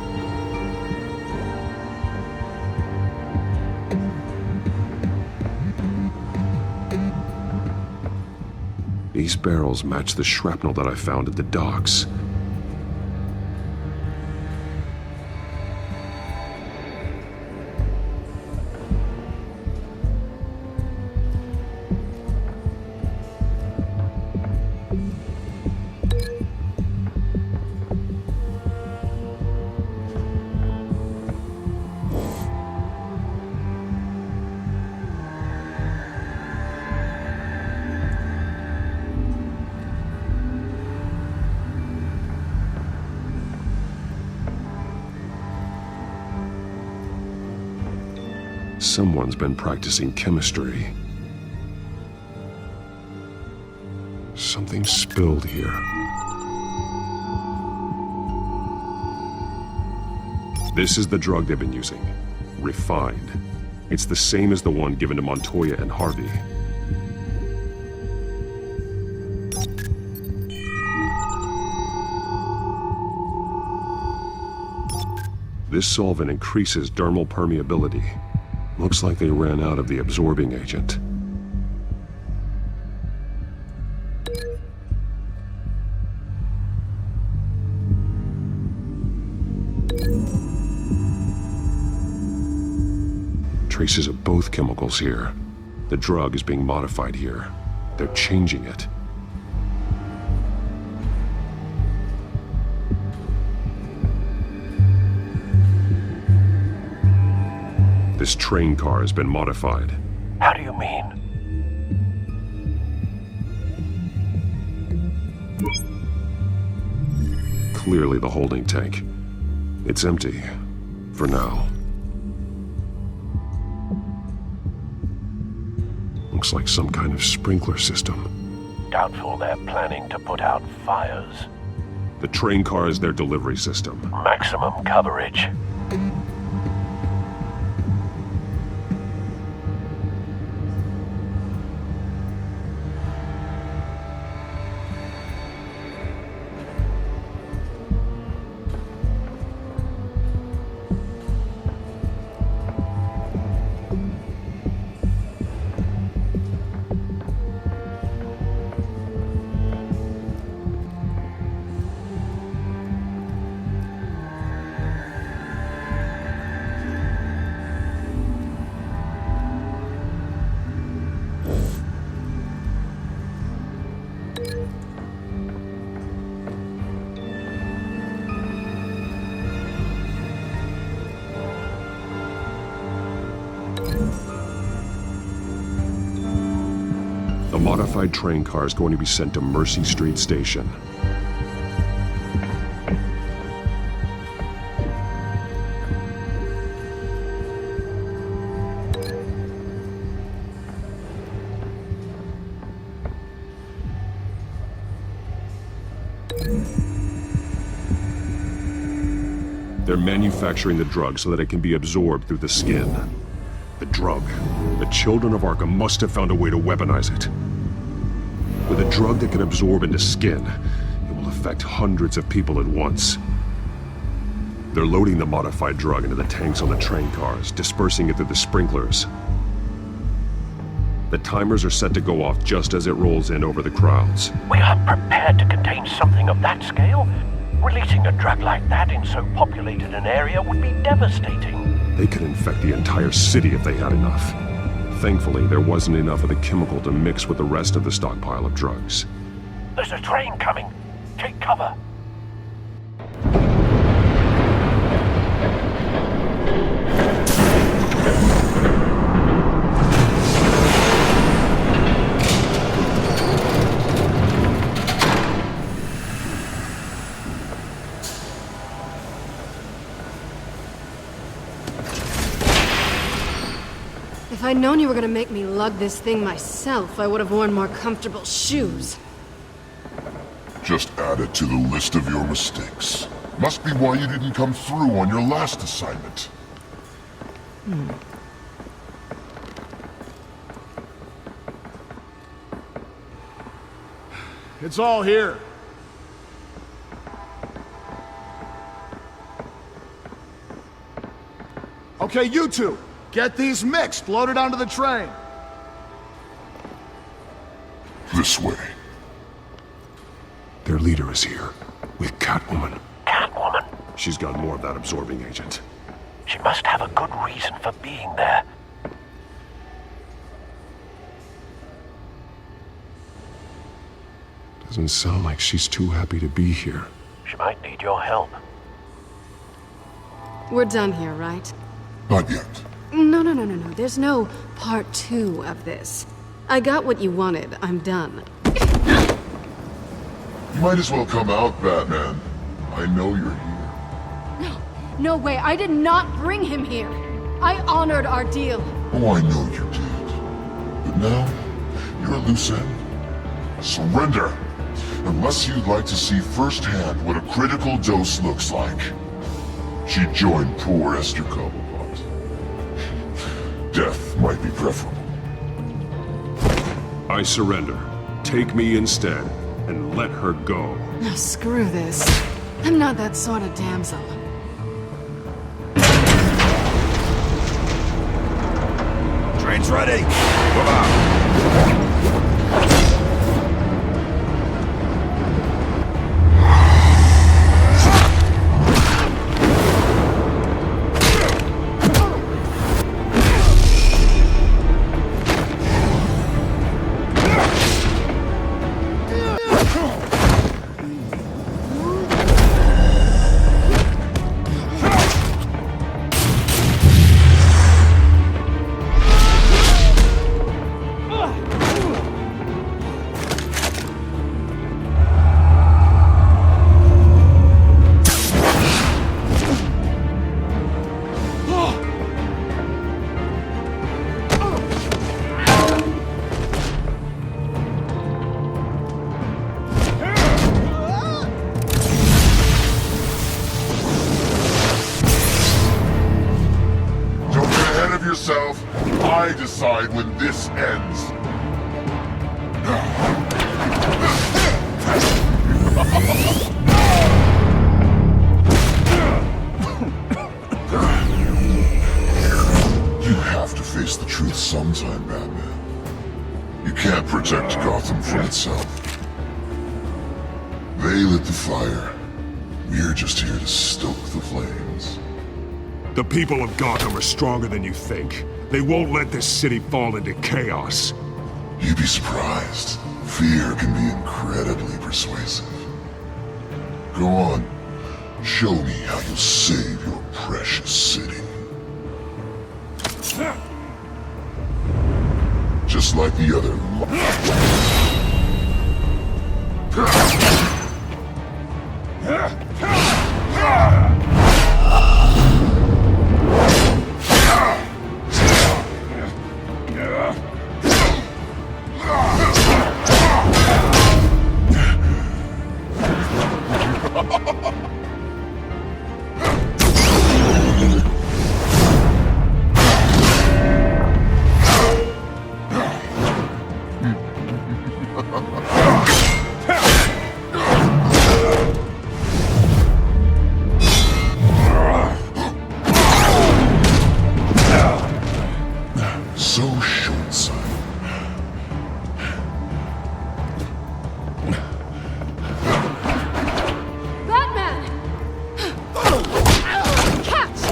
These barrels match the shrapnel that I found at the docks. Someone's been practicing chemistry. Something spilled here. This is the drug they've been using. Refined. It's the same as the one given to Montoya and Harvey. This solvent increases dermal permeability. Looks like they ran out of the absorbing agent. Traces of both chemicals here. The drug is being modified here. They're changing it. This train car has been modified. How do you mean? Clearly the holding tank. It's empty. For now. Looks like some kind of sprinkler system. Doubtful they're planning to put out fires. The train car is their delivery system. Maximum coverage. The modified train car is going to be sent to Mercy Street Station. They're manufacturing the drug so that it can be absorbed through the skin. The drug. The children of Arkham must have found a way to weaponize it. With a drug that can absorb into skin, it will affect hundreds of people at once. They're loading the modified drug into the tanks on the train cars, dispersing it through the sprinklers. The timers are set to go off just as it rolls in over the crowds. We aren't prepared to contain something of that scale. Releasing a drug like that in so populated an area would be devastating. They could infect the entire city if they had enough. Thankfully, there wasn't enough of the chemical to mix with the rest of the stockpile of drugs. There's a train coming. Take cover. If I'd known you were gonna make me lug this thing myself, I would have worn more comfortable shoes. Just add it to the list of your mistakes. Must be why you didn't come through on your last assignment. It's all here. Okay, you two, get these mixed, loaded onto the train. This way. Their leader is here, with Catwoman. Catwoman? She's got more of that absorbing agent. She must have a good reason for being there. Doesn't sound like she's too happy to be here. She might need your help. We're done here, right? Not yet. No. There's no part 2 of this. I got what you wanted. I'm done. You might as well come out, Batman. I know you're here. No way. I did not bring him here. I honored our deal. Oh, I know you did. But now, you're a loose end. Surrender! Unless you'd like to see firsthand what a critical dose looks like. She joined poor Esther Cobblepot. Death might be preferable. I surrender. Take me instead, and let her go. No, screw this. I'm not that sort of damsel. Train's ready! Come on! Yourself. I decide when this ends. You have to face the truth sometime, Batman. You can't protect Gotham from itself. They lit the fire. We're just here to stoke the flames. The people of Gotham are stronger than you think. They won't let this city fall into chaos. You'd be surprised. Fear can be incredibly persuasive. Go on. Show me how you'll save your precious city. Just like the other. So short-sighted. Batman! Catch!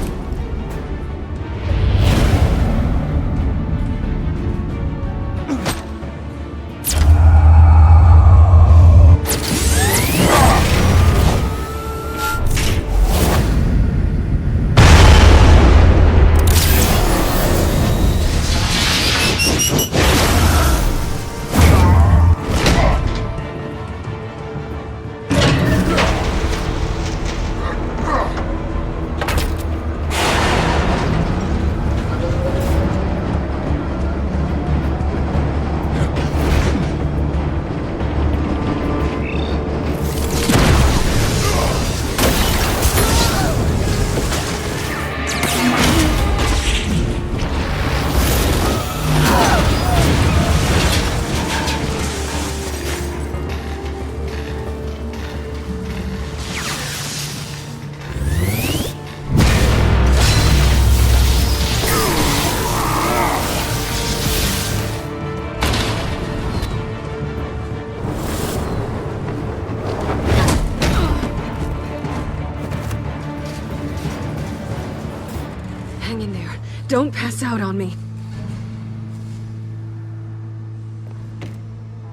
Don't pass out on me.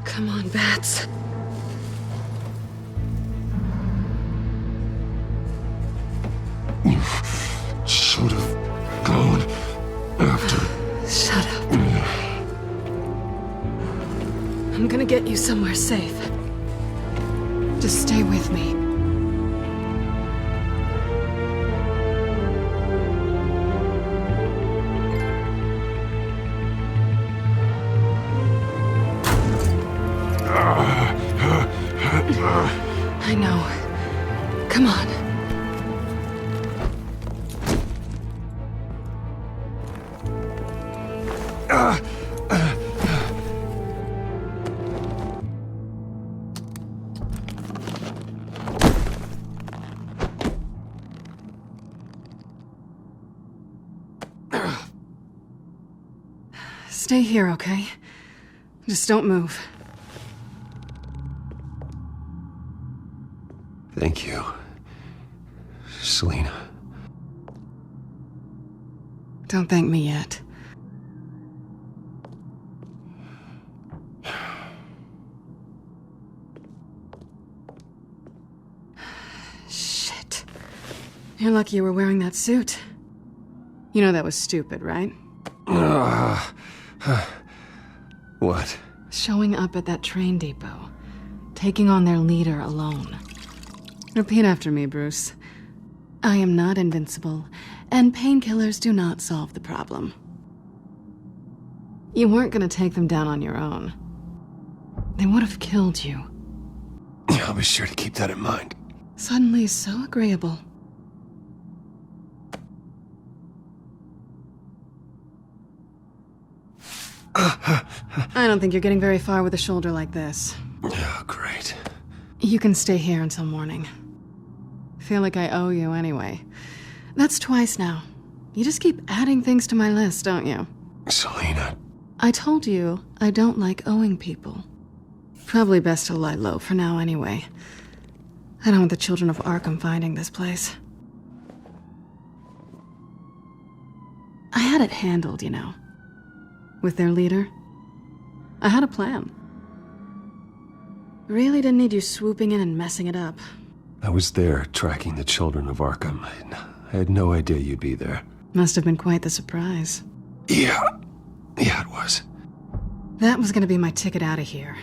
Come on, Bats. You should have gone after. Shut up. I'm gonna get you somewhere safe. Just stay with me. I know. Come on. Stay here, okay? Just don't move. Thank you, Selina. Don't thank me yet. Shit. You're lucky you were wearing that suit. You know that was stupid, right? What? Showing up at that train depot. Taking on their leader alone. Repeat after me, Bruce. I am not invincible, and painkillers do not solve the problem. You weren't gonna take them down on your own. They would have killed you. I'll be sure to keep that in mind. Suddenly so agreeable. I don't think you're getting very far with a shoulder like this. Oh, great. You can stay here until morning. Feel like I owe you anyway. That's twice now. You just keep adding things to my list, don't you? Selina. I told you I don't like owing people. Probably best to lie low for now anyway. I don't want the children of Arkham finding this place. I had it handled, you know. With their leader. I had a plan. Really didn't need you swooping in and messing it up. I was there tracking the children of Arkham. I had no idea you'd be there. Must have been quite the surprise. Yeah, it was. That was gonna be my ticket out of here.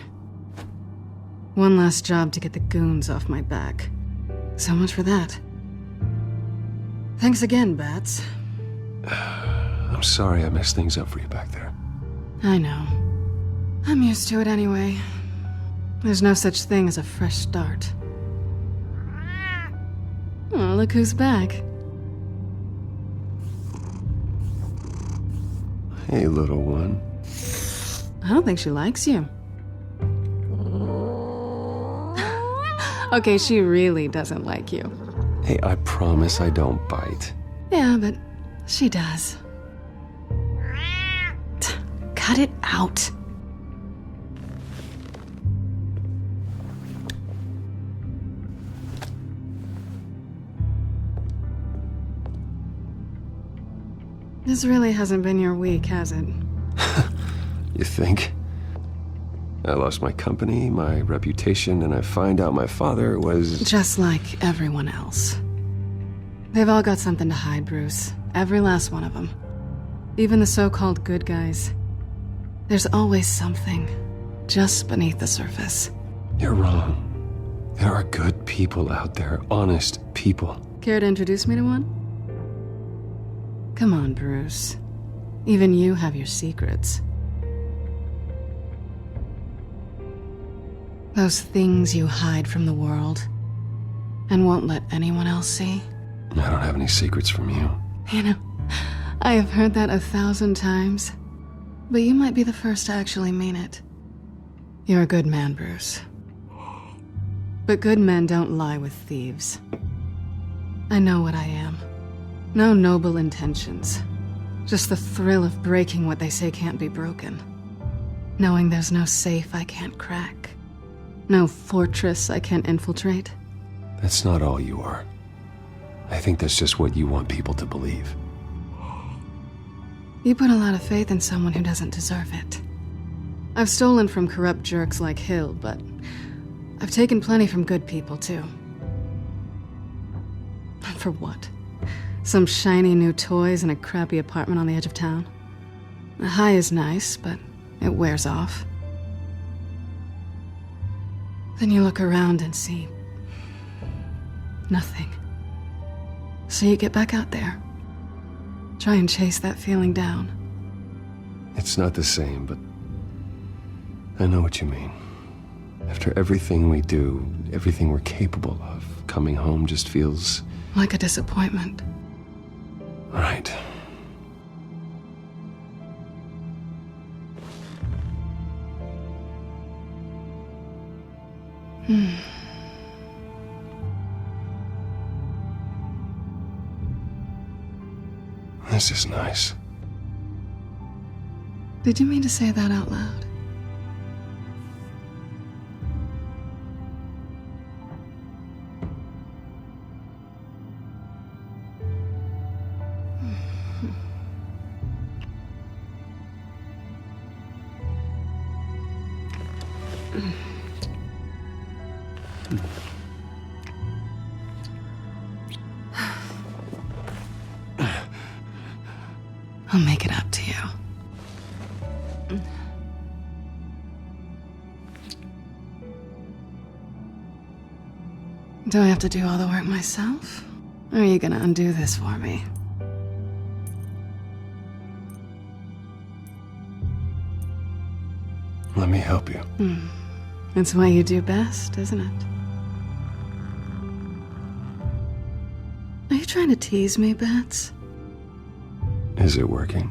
One last job to get the goons off my back. So much for that. Thanks again, Bats. I'm sorry I messed things up for you back there. I know. I'm used to it anyway. There's no such thing as a fresh start. Oh, look who's back. Hey, little one. I don't think she likes you. Okay, she really doesn't like you. Hey, I promise I don't bite. Yeah, but she does. Cut it out. This really hasn't been your week, has it? You think? I lost my company, my reputation, and I find out my father was... Just like everyone else. They've all got something to hide, Bruce. Every last one of them. Even the so-called good guys. There's always something just beneath the surface. You're wrong. There are good people out there, honest people. Care to introduce me to one? Come on, Bruce. Even you have your secrets. Those things you hide from the world and won't let anyone else see. I don't have any secrets from you. You know, I have heard that 1,000 times, but you might be the first to actually mean it. You're a good man, Bruce. But good men don't lie with thieves. I know what I am. No noble intentions. Just the thrill of breaking what they say can't be broken. Knowing there's no safe I can't crack. No fortress I can't infiltrate. That's not all you are. I think that's just what you want people to believe. You put a lot of faith in someone who doesn't deserve it. I've stolen from corrupt jerks like Hill, but I've taken plenty from good people, too. And for what? Some shiny new toys and a crappy apartment on the edge of town? The high is nice, but it wears off. Then you look around and see nothing. So you get back out there. Try and chase that feeling down. It's not the same, but I know what you mean. After everything we do, everything we're capable of, coming home just feels... like a disappointment. Right. This is nice. Did you mean to say that out loud? I'll make it up to you. Do I have to do all the work myself? Or are you gonna undo this for me? Let me help you. It's what you do best, isn't it? Are you trying to tease me, Bats? Is it working?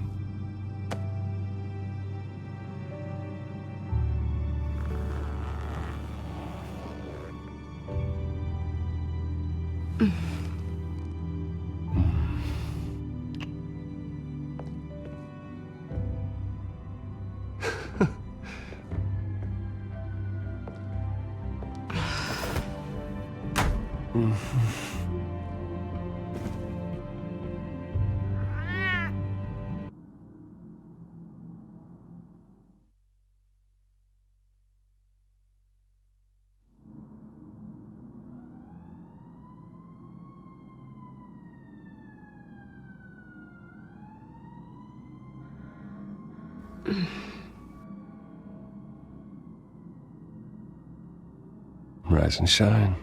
Rise and shine.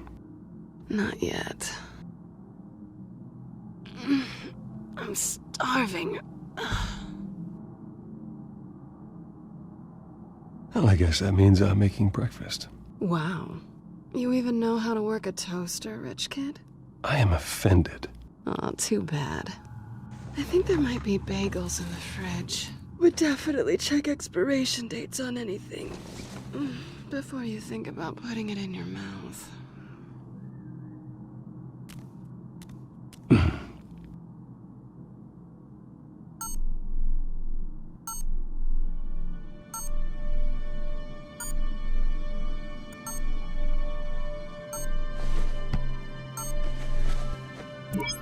Not yet. I'm starving. Well, I guess that means I'm making breakfast. Wow. You even know how to work a toaster, rich kid? I am offended. Aw, too bad. I think there might be bagels in the fridge. Would definitely check expiration dates on anything before you think about putting it in your mouth.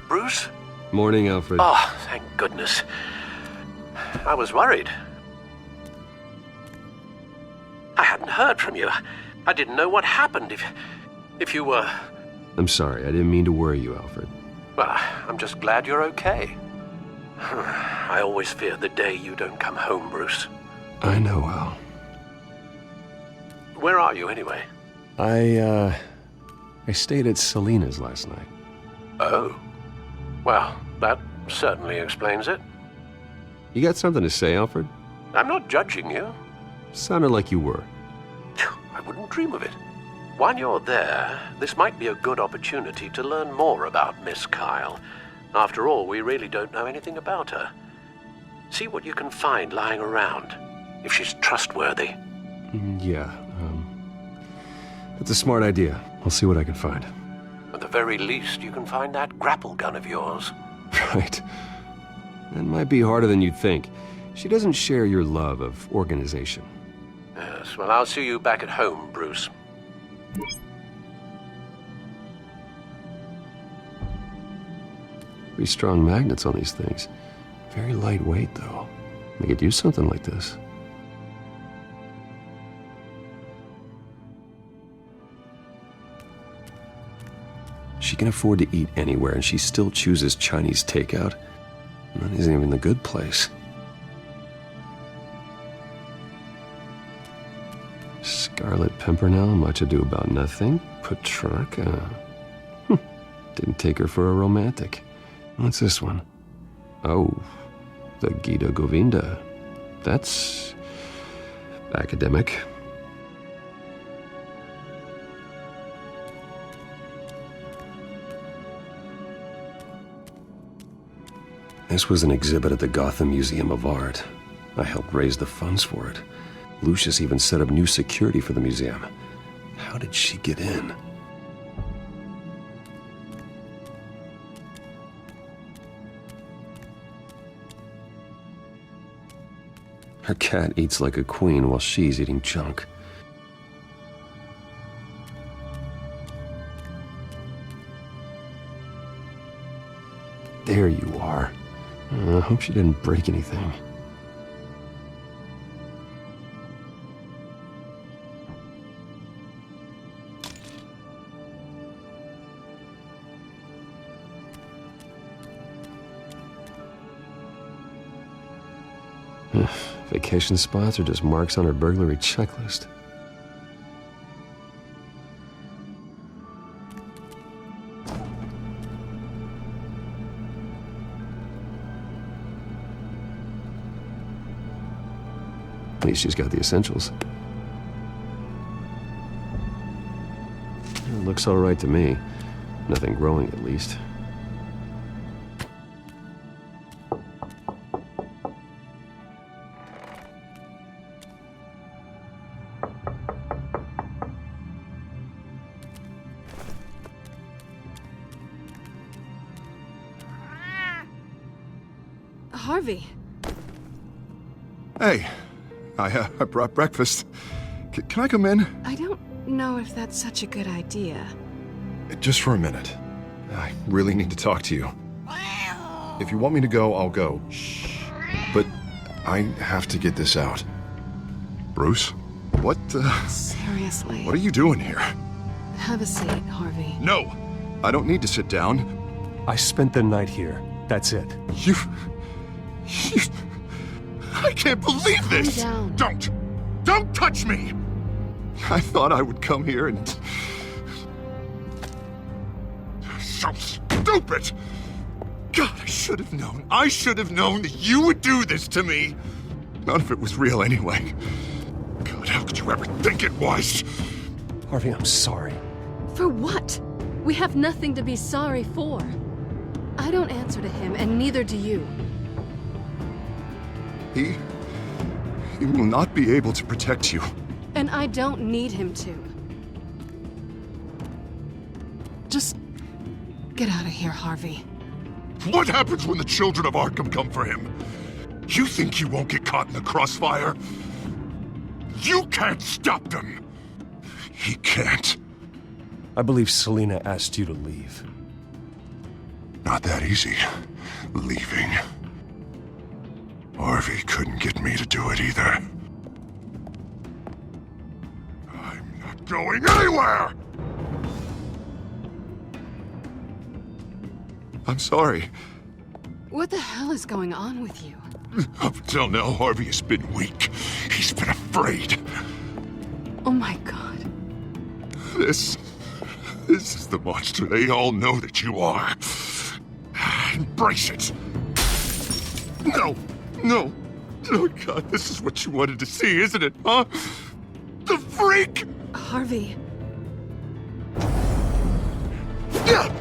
Bruce? Morning, Alfred. Oh, thank goodness. I was worried. I hadn't heard from you. I didn't know what happened if you were... I'm sorry, I didn't mean to worry you, Alfred. Well, I'm just glad you're okay. I always fear the day you don't come home, Bruce. I know, Al. Where are you, anyway? I stayed at Selena's last night. Oh. Well, that certainly explains it. You got something to say, Alfred? I'm not judging you. Sounded like you were. I wouldn't dream of it. While you're there, this might be a good opportunity to learn more about Miss Kyle. After all, we really don't know anything about her. See what you can find lying around, if she's trustworthy. Yeah, that's a smart idea. I'll see what I can find. At the very least, you can find that grapple gun of yours. Right. That might be harder than you'd think. She doesn't share your love of organization. Yes, well, I'll see you back at home, Bruce. Pretty strong magnets on these things. Very lightweight, though. They could use something like this. She can afford to eat anywhere, and she still chooses Chinese takeout. That isn't even the good place. Scarlet Pimpernel, much ado about nothing. Petrarca. Didn't take her for a romantic. What's this one? Oh, the Gita Govinda. That's academic. This was an exhibit at the Gotham Museum of Art. I helped raise the funds for it. Lucius even set up new security for the museum. How did she get in? Her cat eats like a queen while she's eating junk. There you are. I hope she didn't break anything. Vacation spots are just marks on her burglary checklist. At least she's got the essentials. It looks all right to me. Nothing growing, at least. Harvey. Hey, I brought breakfast. Can I come in? I don't know if that's such a good idea. Just for a minute. I really need to talk to you. If you want me to go, I'll go. But I have to get this out. Bruce? What Seriously. What are you doing here? Have a seat, Harvey. No! I don't need to sit down. I spent the night here. That's it. You... I can't believe this! Calm down. Don't touch me! I thought I would come here and... So stupid! God, I should have known. I should have known that you would do this to me. None of it was real anyway. God, how could you ever think it was? Harvey, I'm sorry. For what? We have nothing to be sorry for. I don't answer to him, and neither do you. He will not be able to protect you. And I don't need him to. Just get out of here, Harvey. What happens when the children of Arkham come for him? You think you won't get caught in the crossfire? You can't stop them. He can't. I believe Selina asked you to leave. Not that easy. Leaving. Harvey couldn't get me to do it either. I'm not going anywhere! I'm sorry. What the hell is going on with you? Up until now, Harvey has been weak. He's been afraid. Oh my God. This is the monster they all know that you are. Embrace it. No. Oh God, this is what you wanted to see, isn't it, huh? The freak! Harvey. Yeah!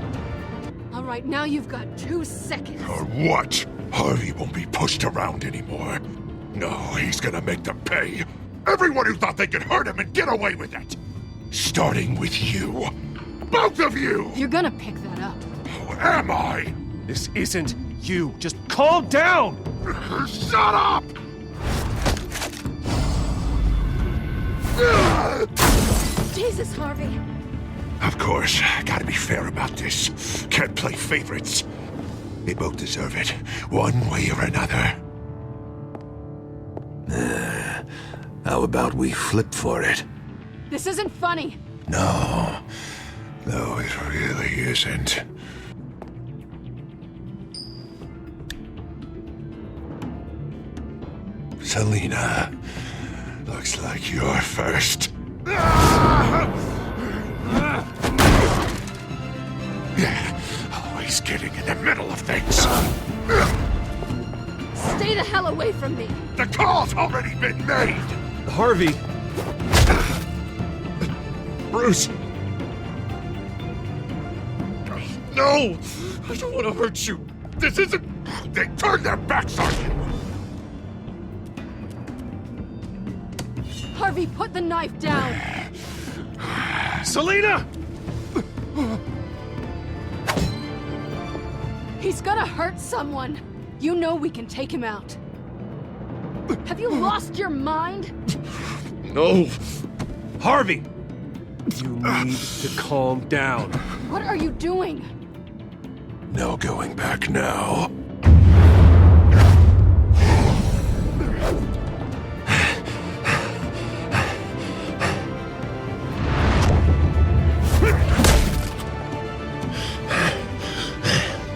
All right, now you've got 2 seconds. Or what? Harvey won't be pushed around anymore. No, he's gonna make them pay. Everyone who thought they could hurt him and get away with it. Starting with you. Both of you! You're gonna pick that up. Who am I? This isn't you. Just calm down! Shut up! Jesus, Harvey. Of course, gotta be fair about this. Can't play favorites. They both deserve it, one way or another. How about we flip for it? This isn't funny. No, it really isn't. Selina, looks like you're first. Always getting in the middle of things. Stay the hell away from me. The call's already been made. Harvey! Bruce! No! I don't want to hurt you. This isn't... They turned their backs on you. Harvey, put the knife down. Selina! He's gonna hurt someone. You know we can take him out. Have you lost your mind? No. Harvey! You need to calm down. What are you doing? No going back now.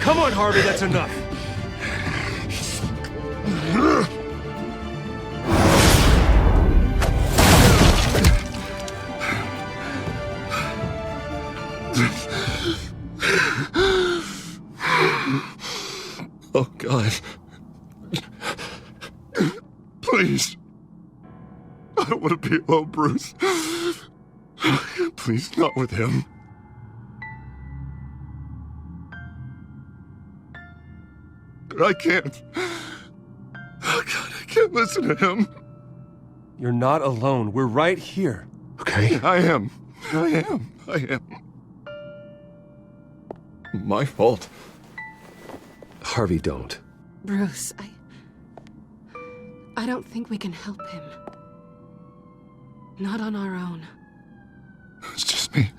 Come on, Harvey, that's enough. Oh, God. Please. I don't want to be alone, Bruce. Please, not with him. I can't. Oh, God, I can't listen to him. You're not alone. We're right here. Okay? I am. My fault. Harvey, don't. Bruce, I don't think we can help him. Not on our own. It's just me.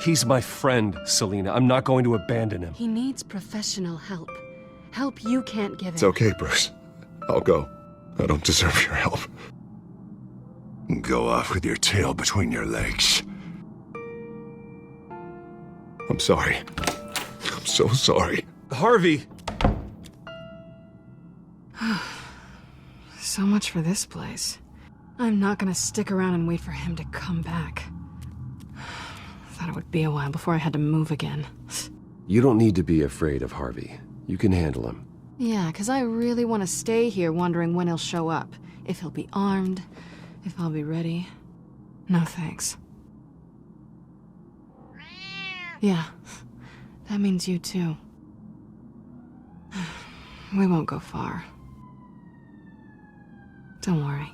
He's my friend, Selina. I'm not going to abandon him. He needs professional help. Help you can't give him. It's okay, Bruce. I'll go. I don't deserve your help. Go off with your tail between your legs. I'm sorry. I'm so sorry. Harvey! So much for this place. I'm not gonna stick around and wait for him to come back. Thought it would be a while before I had to move again. You don't need to be afraid of Harvey. You can handle him. Yeah, 'cause I really want to stay here wondering when he'll show up. If he'll be armed, if I'll be ready. No thanks. Yeah, that means you too. We won't go far. Don't worry.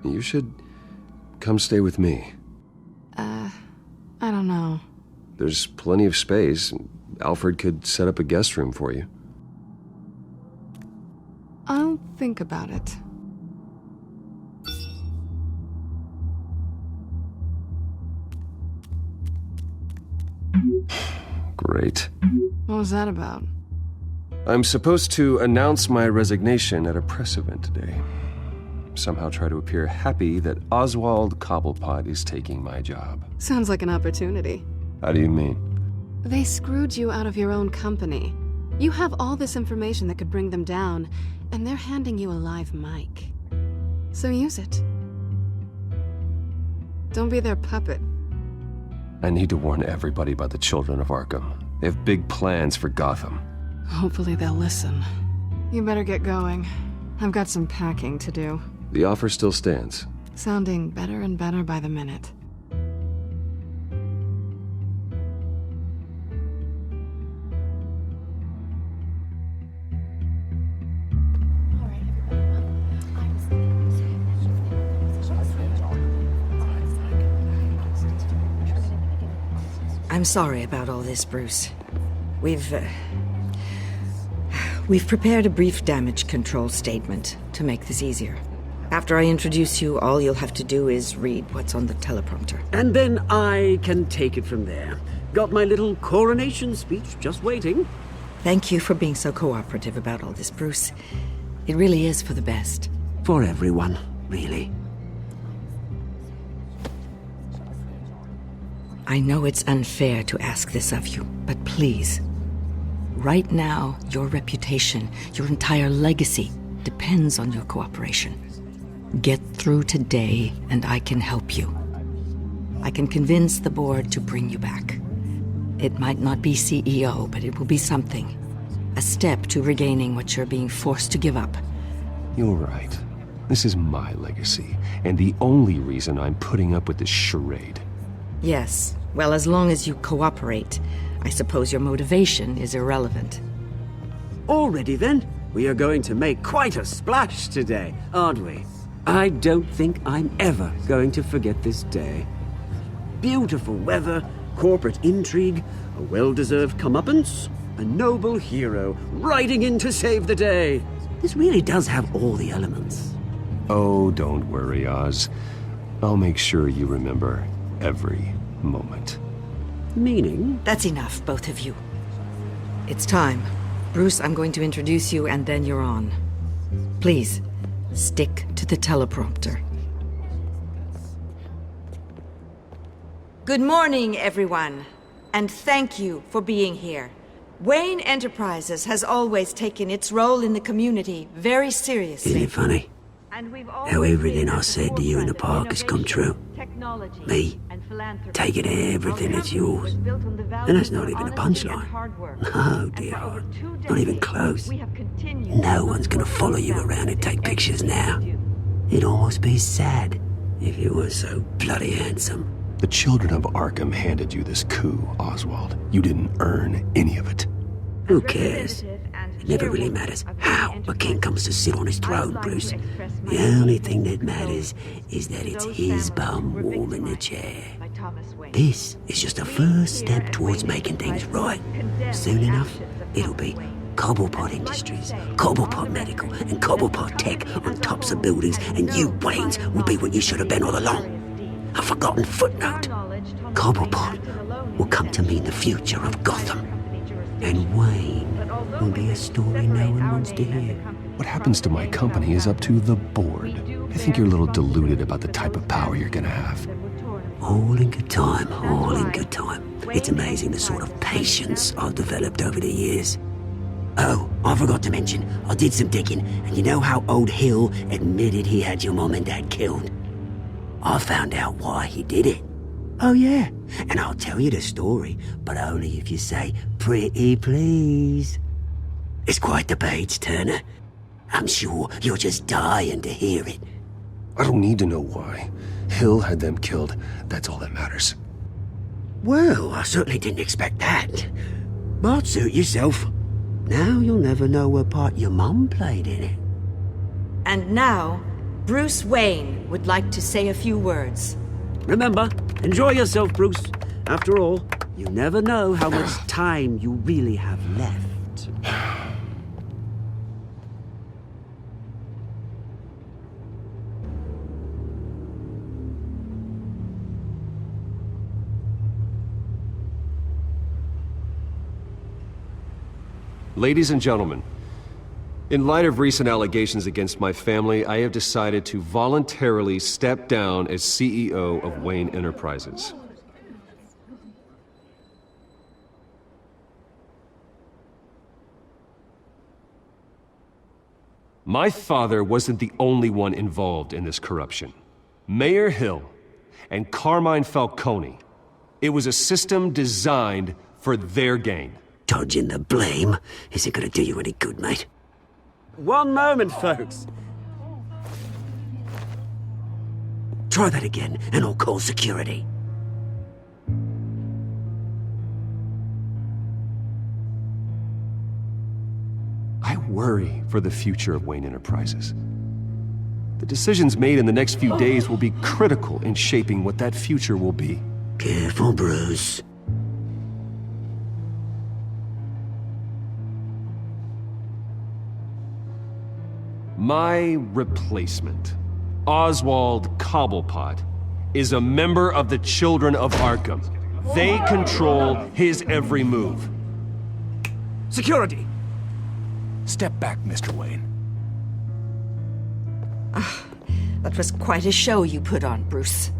You should come stay with me. I don't know. There's plenty of space. Alfred could set up a guest room for you. I'll think about it. Great. What was that about? I'm supposed to announce my resignation at a press event today. Somehow try to appear happy that Oswald Cobblepot is taking my job. Sounds like an opportunity. How do you mean? They screwed you out of your own company. You have all this information that could bring them down, and they're handing you a live mic. So use it. Don't be their puppet. I need to warn everybody about the children of Arkham. They have big plans for Gotham. Hopefully they'll listen. You better get going. I've got some packing to do. The offer still stands. Sounding better and better by the minute. I'm sorry about all this, Bruce. We've prepared a brief damage control statement to make this easier. After I introduce you, all you'll have to do is read what's on the teleprompter. And then I can take it from there. Got my little coronation speech just waiting. Thank you for being so cooperative about all this, Bruce. It really is for the best. For everyone, really. I know it's unfair to ask this of you, but please. Right now, your reputation, your entire legacy, depends on your cooperation. Get through today, and I can help you. I can convince the board to bring you back. It might not be CEO, but it will be something. A step to regaining what you're being forced to give up. You're right. This is my legacy, and the only reason I'm putting up with this charade. Yes, well, as long as you cooperate, I suppose your motivation is irrelevant. Already then, we are going to make quite a splash today, aren't we? I don't think I'm ever going to forget this day. Beautiful weather, corporate intrigue, a well-deserved comeuppance, a noble hero riding in to save the day. This really does have all the elements. Oh, don't worry, Oz. I'll make sure you remember every moment. Meaning? That's enough, both of you. It's time. Bruce, I'm going to introduce you, and then you're on. Please, stick to the teleprompter. Good morning, everyone, and thank you for being here. Wayne Enterprises has always taken its role in the community very seriously. Isn't it funny? How everything I said to you in the park has come true. Me, taking everything that's yours. And that's not even a punchline. No, dear heart. Not even close. No one's gonna follow you around and take pictures now. It'd almost be sad if you were so bloody handsome. The children of Arkham handed you this coup, Oswald. You didn't earn any of it. Who cares? It never really matters how a king comes to sit on his throne, Bruce. The only thing that matters is that it's his bum warm in the chair. This is just a first step towards making things right. Soon enough, it'll be Cobblepot Industries, Cobblepot Medical, and Cobblepot Tech on tops of buildings, and you, Waynes, will be what you should have been all along. A forgotten footnote. Cobblepot will come to mean the future of Gotham. And Wayne will be a story no one wants to hear. What happens to my company is up to the board. I think you're a little deluded about the type of power you're gonna have. All in good time, all in good time. It's amazing the sort of patience I've developed over the years. Oh, I forgot to mention, I did some digging, and you know how old Hill admitted he had your mom and dad killed? I found out why he did it. Oh yeah, and I'll tell you the story, but only if you say, pretty please. It's quite the page, Turner. I'm sure you're just dying to hear it. I don't need to know why. Hill had them killed. That's all that matters. Well, I certainly didn't expect that. But suit yourself. Now you'll never know what part your mum played in it. And now, Bruce Wayne would like to say a few words. Remember, enjoy yourself, Bruce. After all, you never know how much time you really have left. Ladies and gentlemen, in light of recent allegations against my family, I have decided to voluntarily step down as CEO of Wayne Enterprises. My father wasn't the only one involved in this corruption. Mayor Hill and Carmine Falcone. It was a system designed for their gain. Dodging the blame isn't gonna do you any good, mate. One moment, folks. Try that again, and I'll call security. I worry for the future of Wayne Enterprises. The decisions made in the next few days will be critical in shaping what that future will be. Careful, Bruce. My replacement, Oswald Cobblepot, is a member of the Children of Arkham. They control his every move. Security! Step back, Mr. Wayne. That was quite a show you put on, Bruce.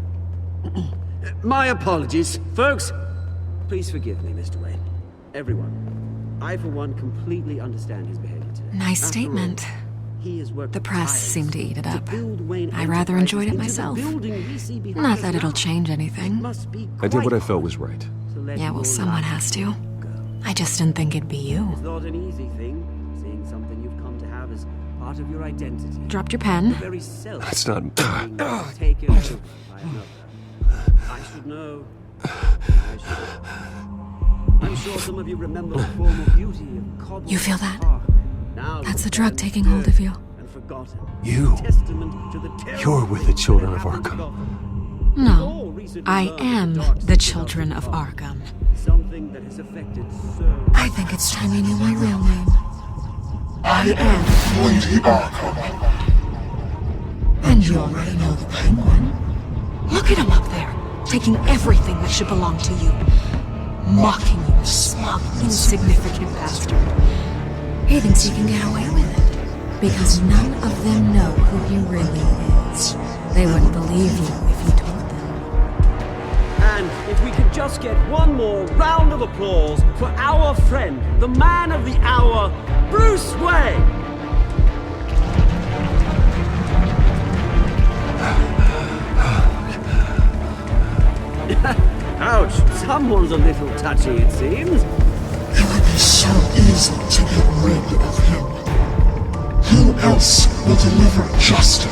My apologies. Folks, please forgive me, Mr. Wayne. Everyone. I, for one, completely understand his behavior today. Nice After statement. all, he has worked The press tirelessly seemed to eat it up. build Wayne I rather Enterprises enjoyed it into the myself. building we see behind Not us that it'll now. change anything. Must be I did what I quite felt was right. to let Yeah, well, your someone life has to. I just didn't think it'd be you. It's not an easy thing, seeing something you've come to have as part of your identity. Dropped your pen. The very self That's not... being taken over by another. I should know. I'm sure some of you remember the former beauty of Cobble You feel that? Park. Now That's the look drug at taking hold of you. and forgotten. You. Testament to the terrible You're with the things children that of happened to Arkham. Gotham. No, recently I learned am the dark the secret children of Park. Arkham. Something that has affected so I think it's time you knew my real name. I am Lady Arkham. And you already know the Penguin. Look at him up there, taking everything that should belong to you. Mocking you, smug, insignificant bastard. He thinks he can get away with it. Because none of them know who he really is. They wouldn't believe you if you told them. And if we could just get one more round of applause for our friend, the man of the hour, Bruce Wayne! Ouch, someone's a little touchy, it seems. It would be so easy to get rid of him. Who else will deliver justice?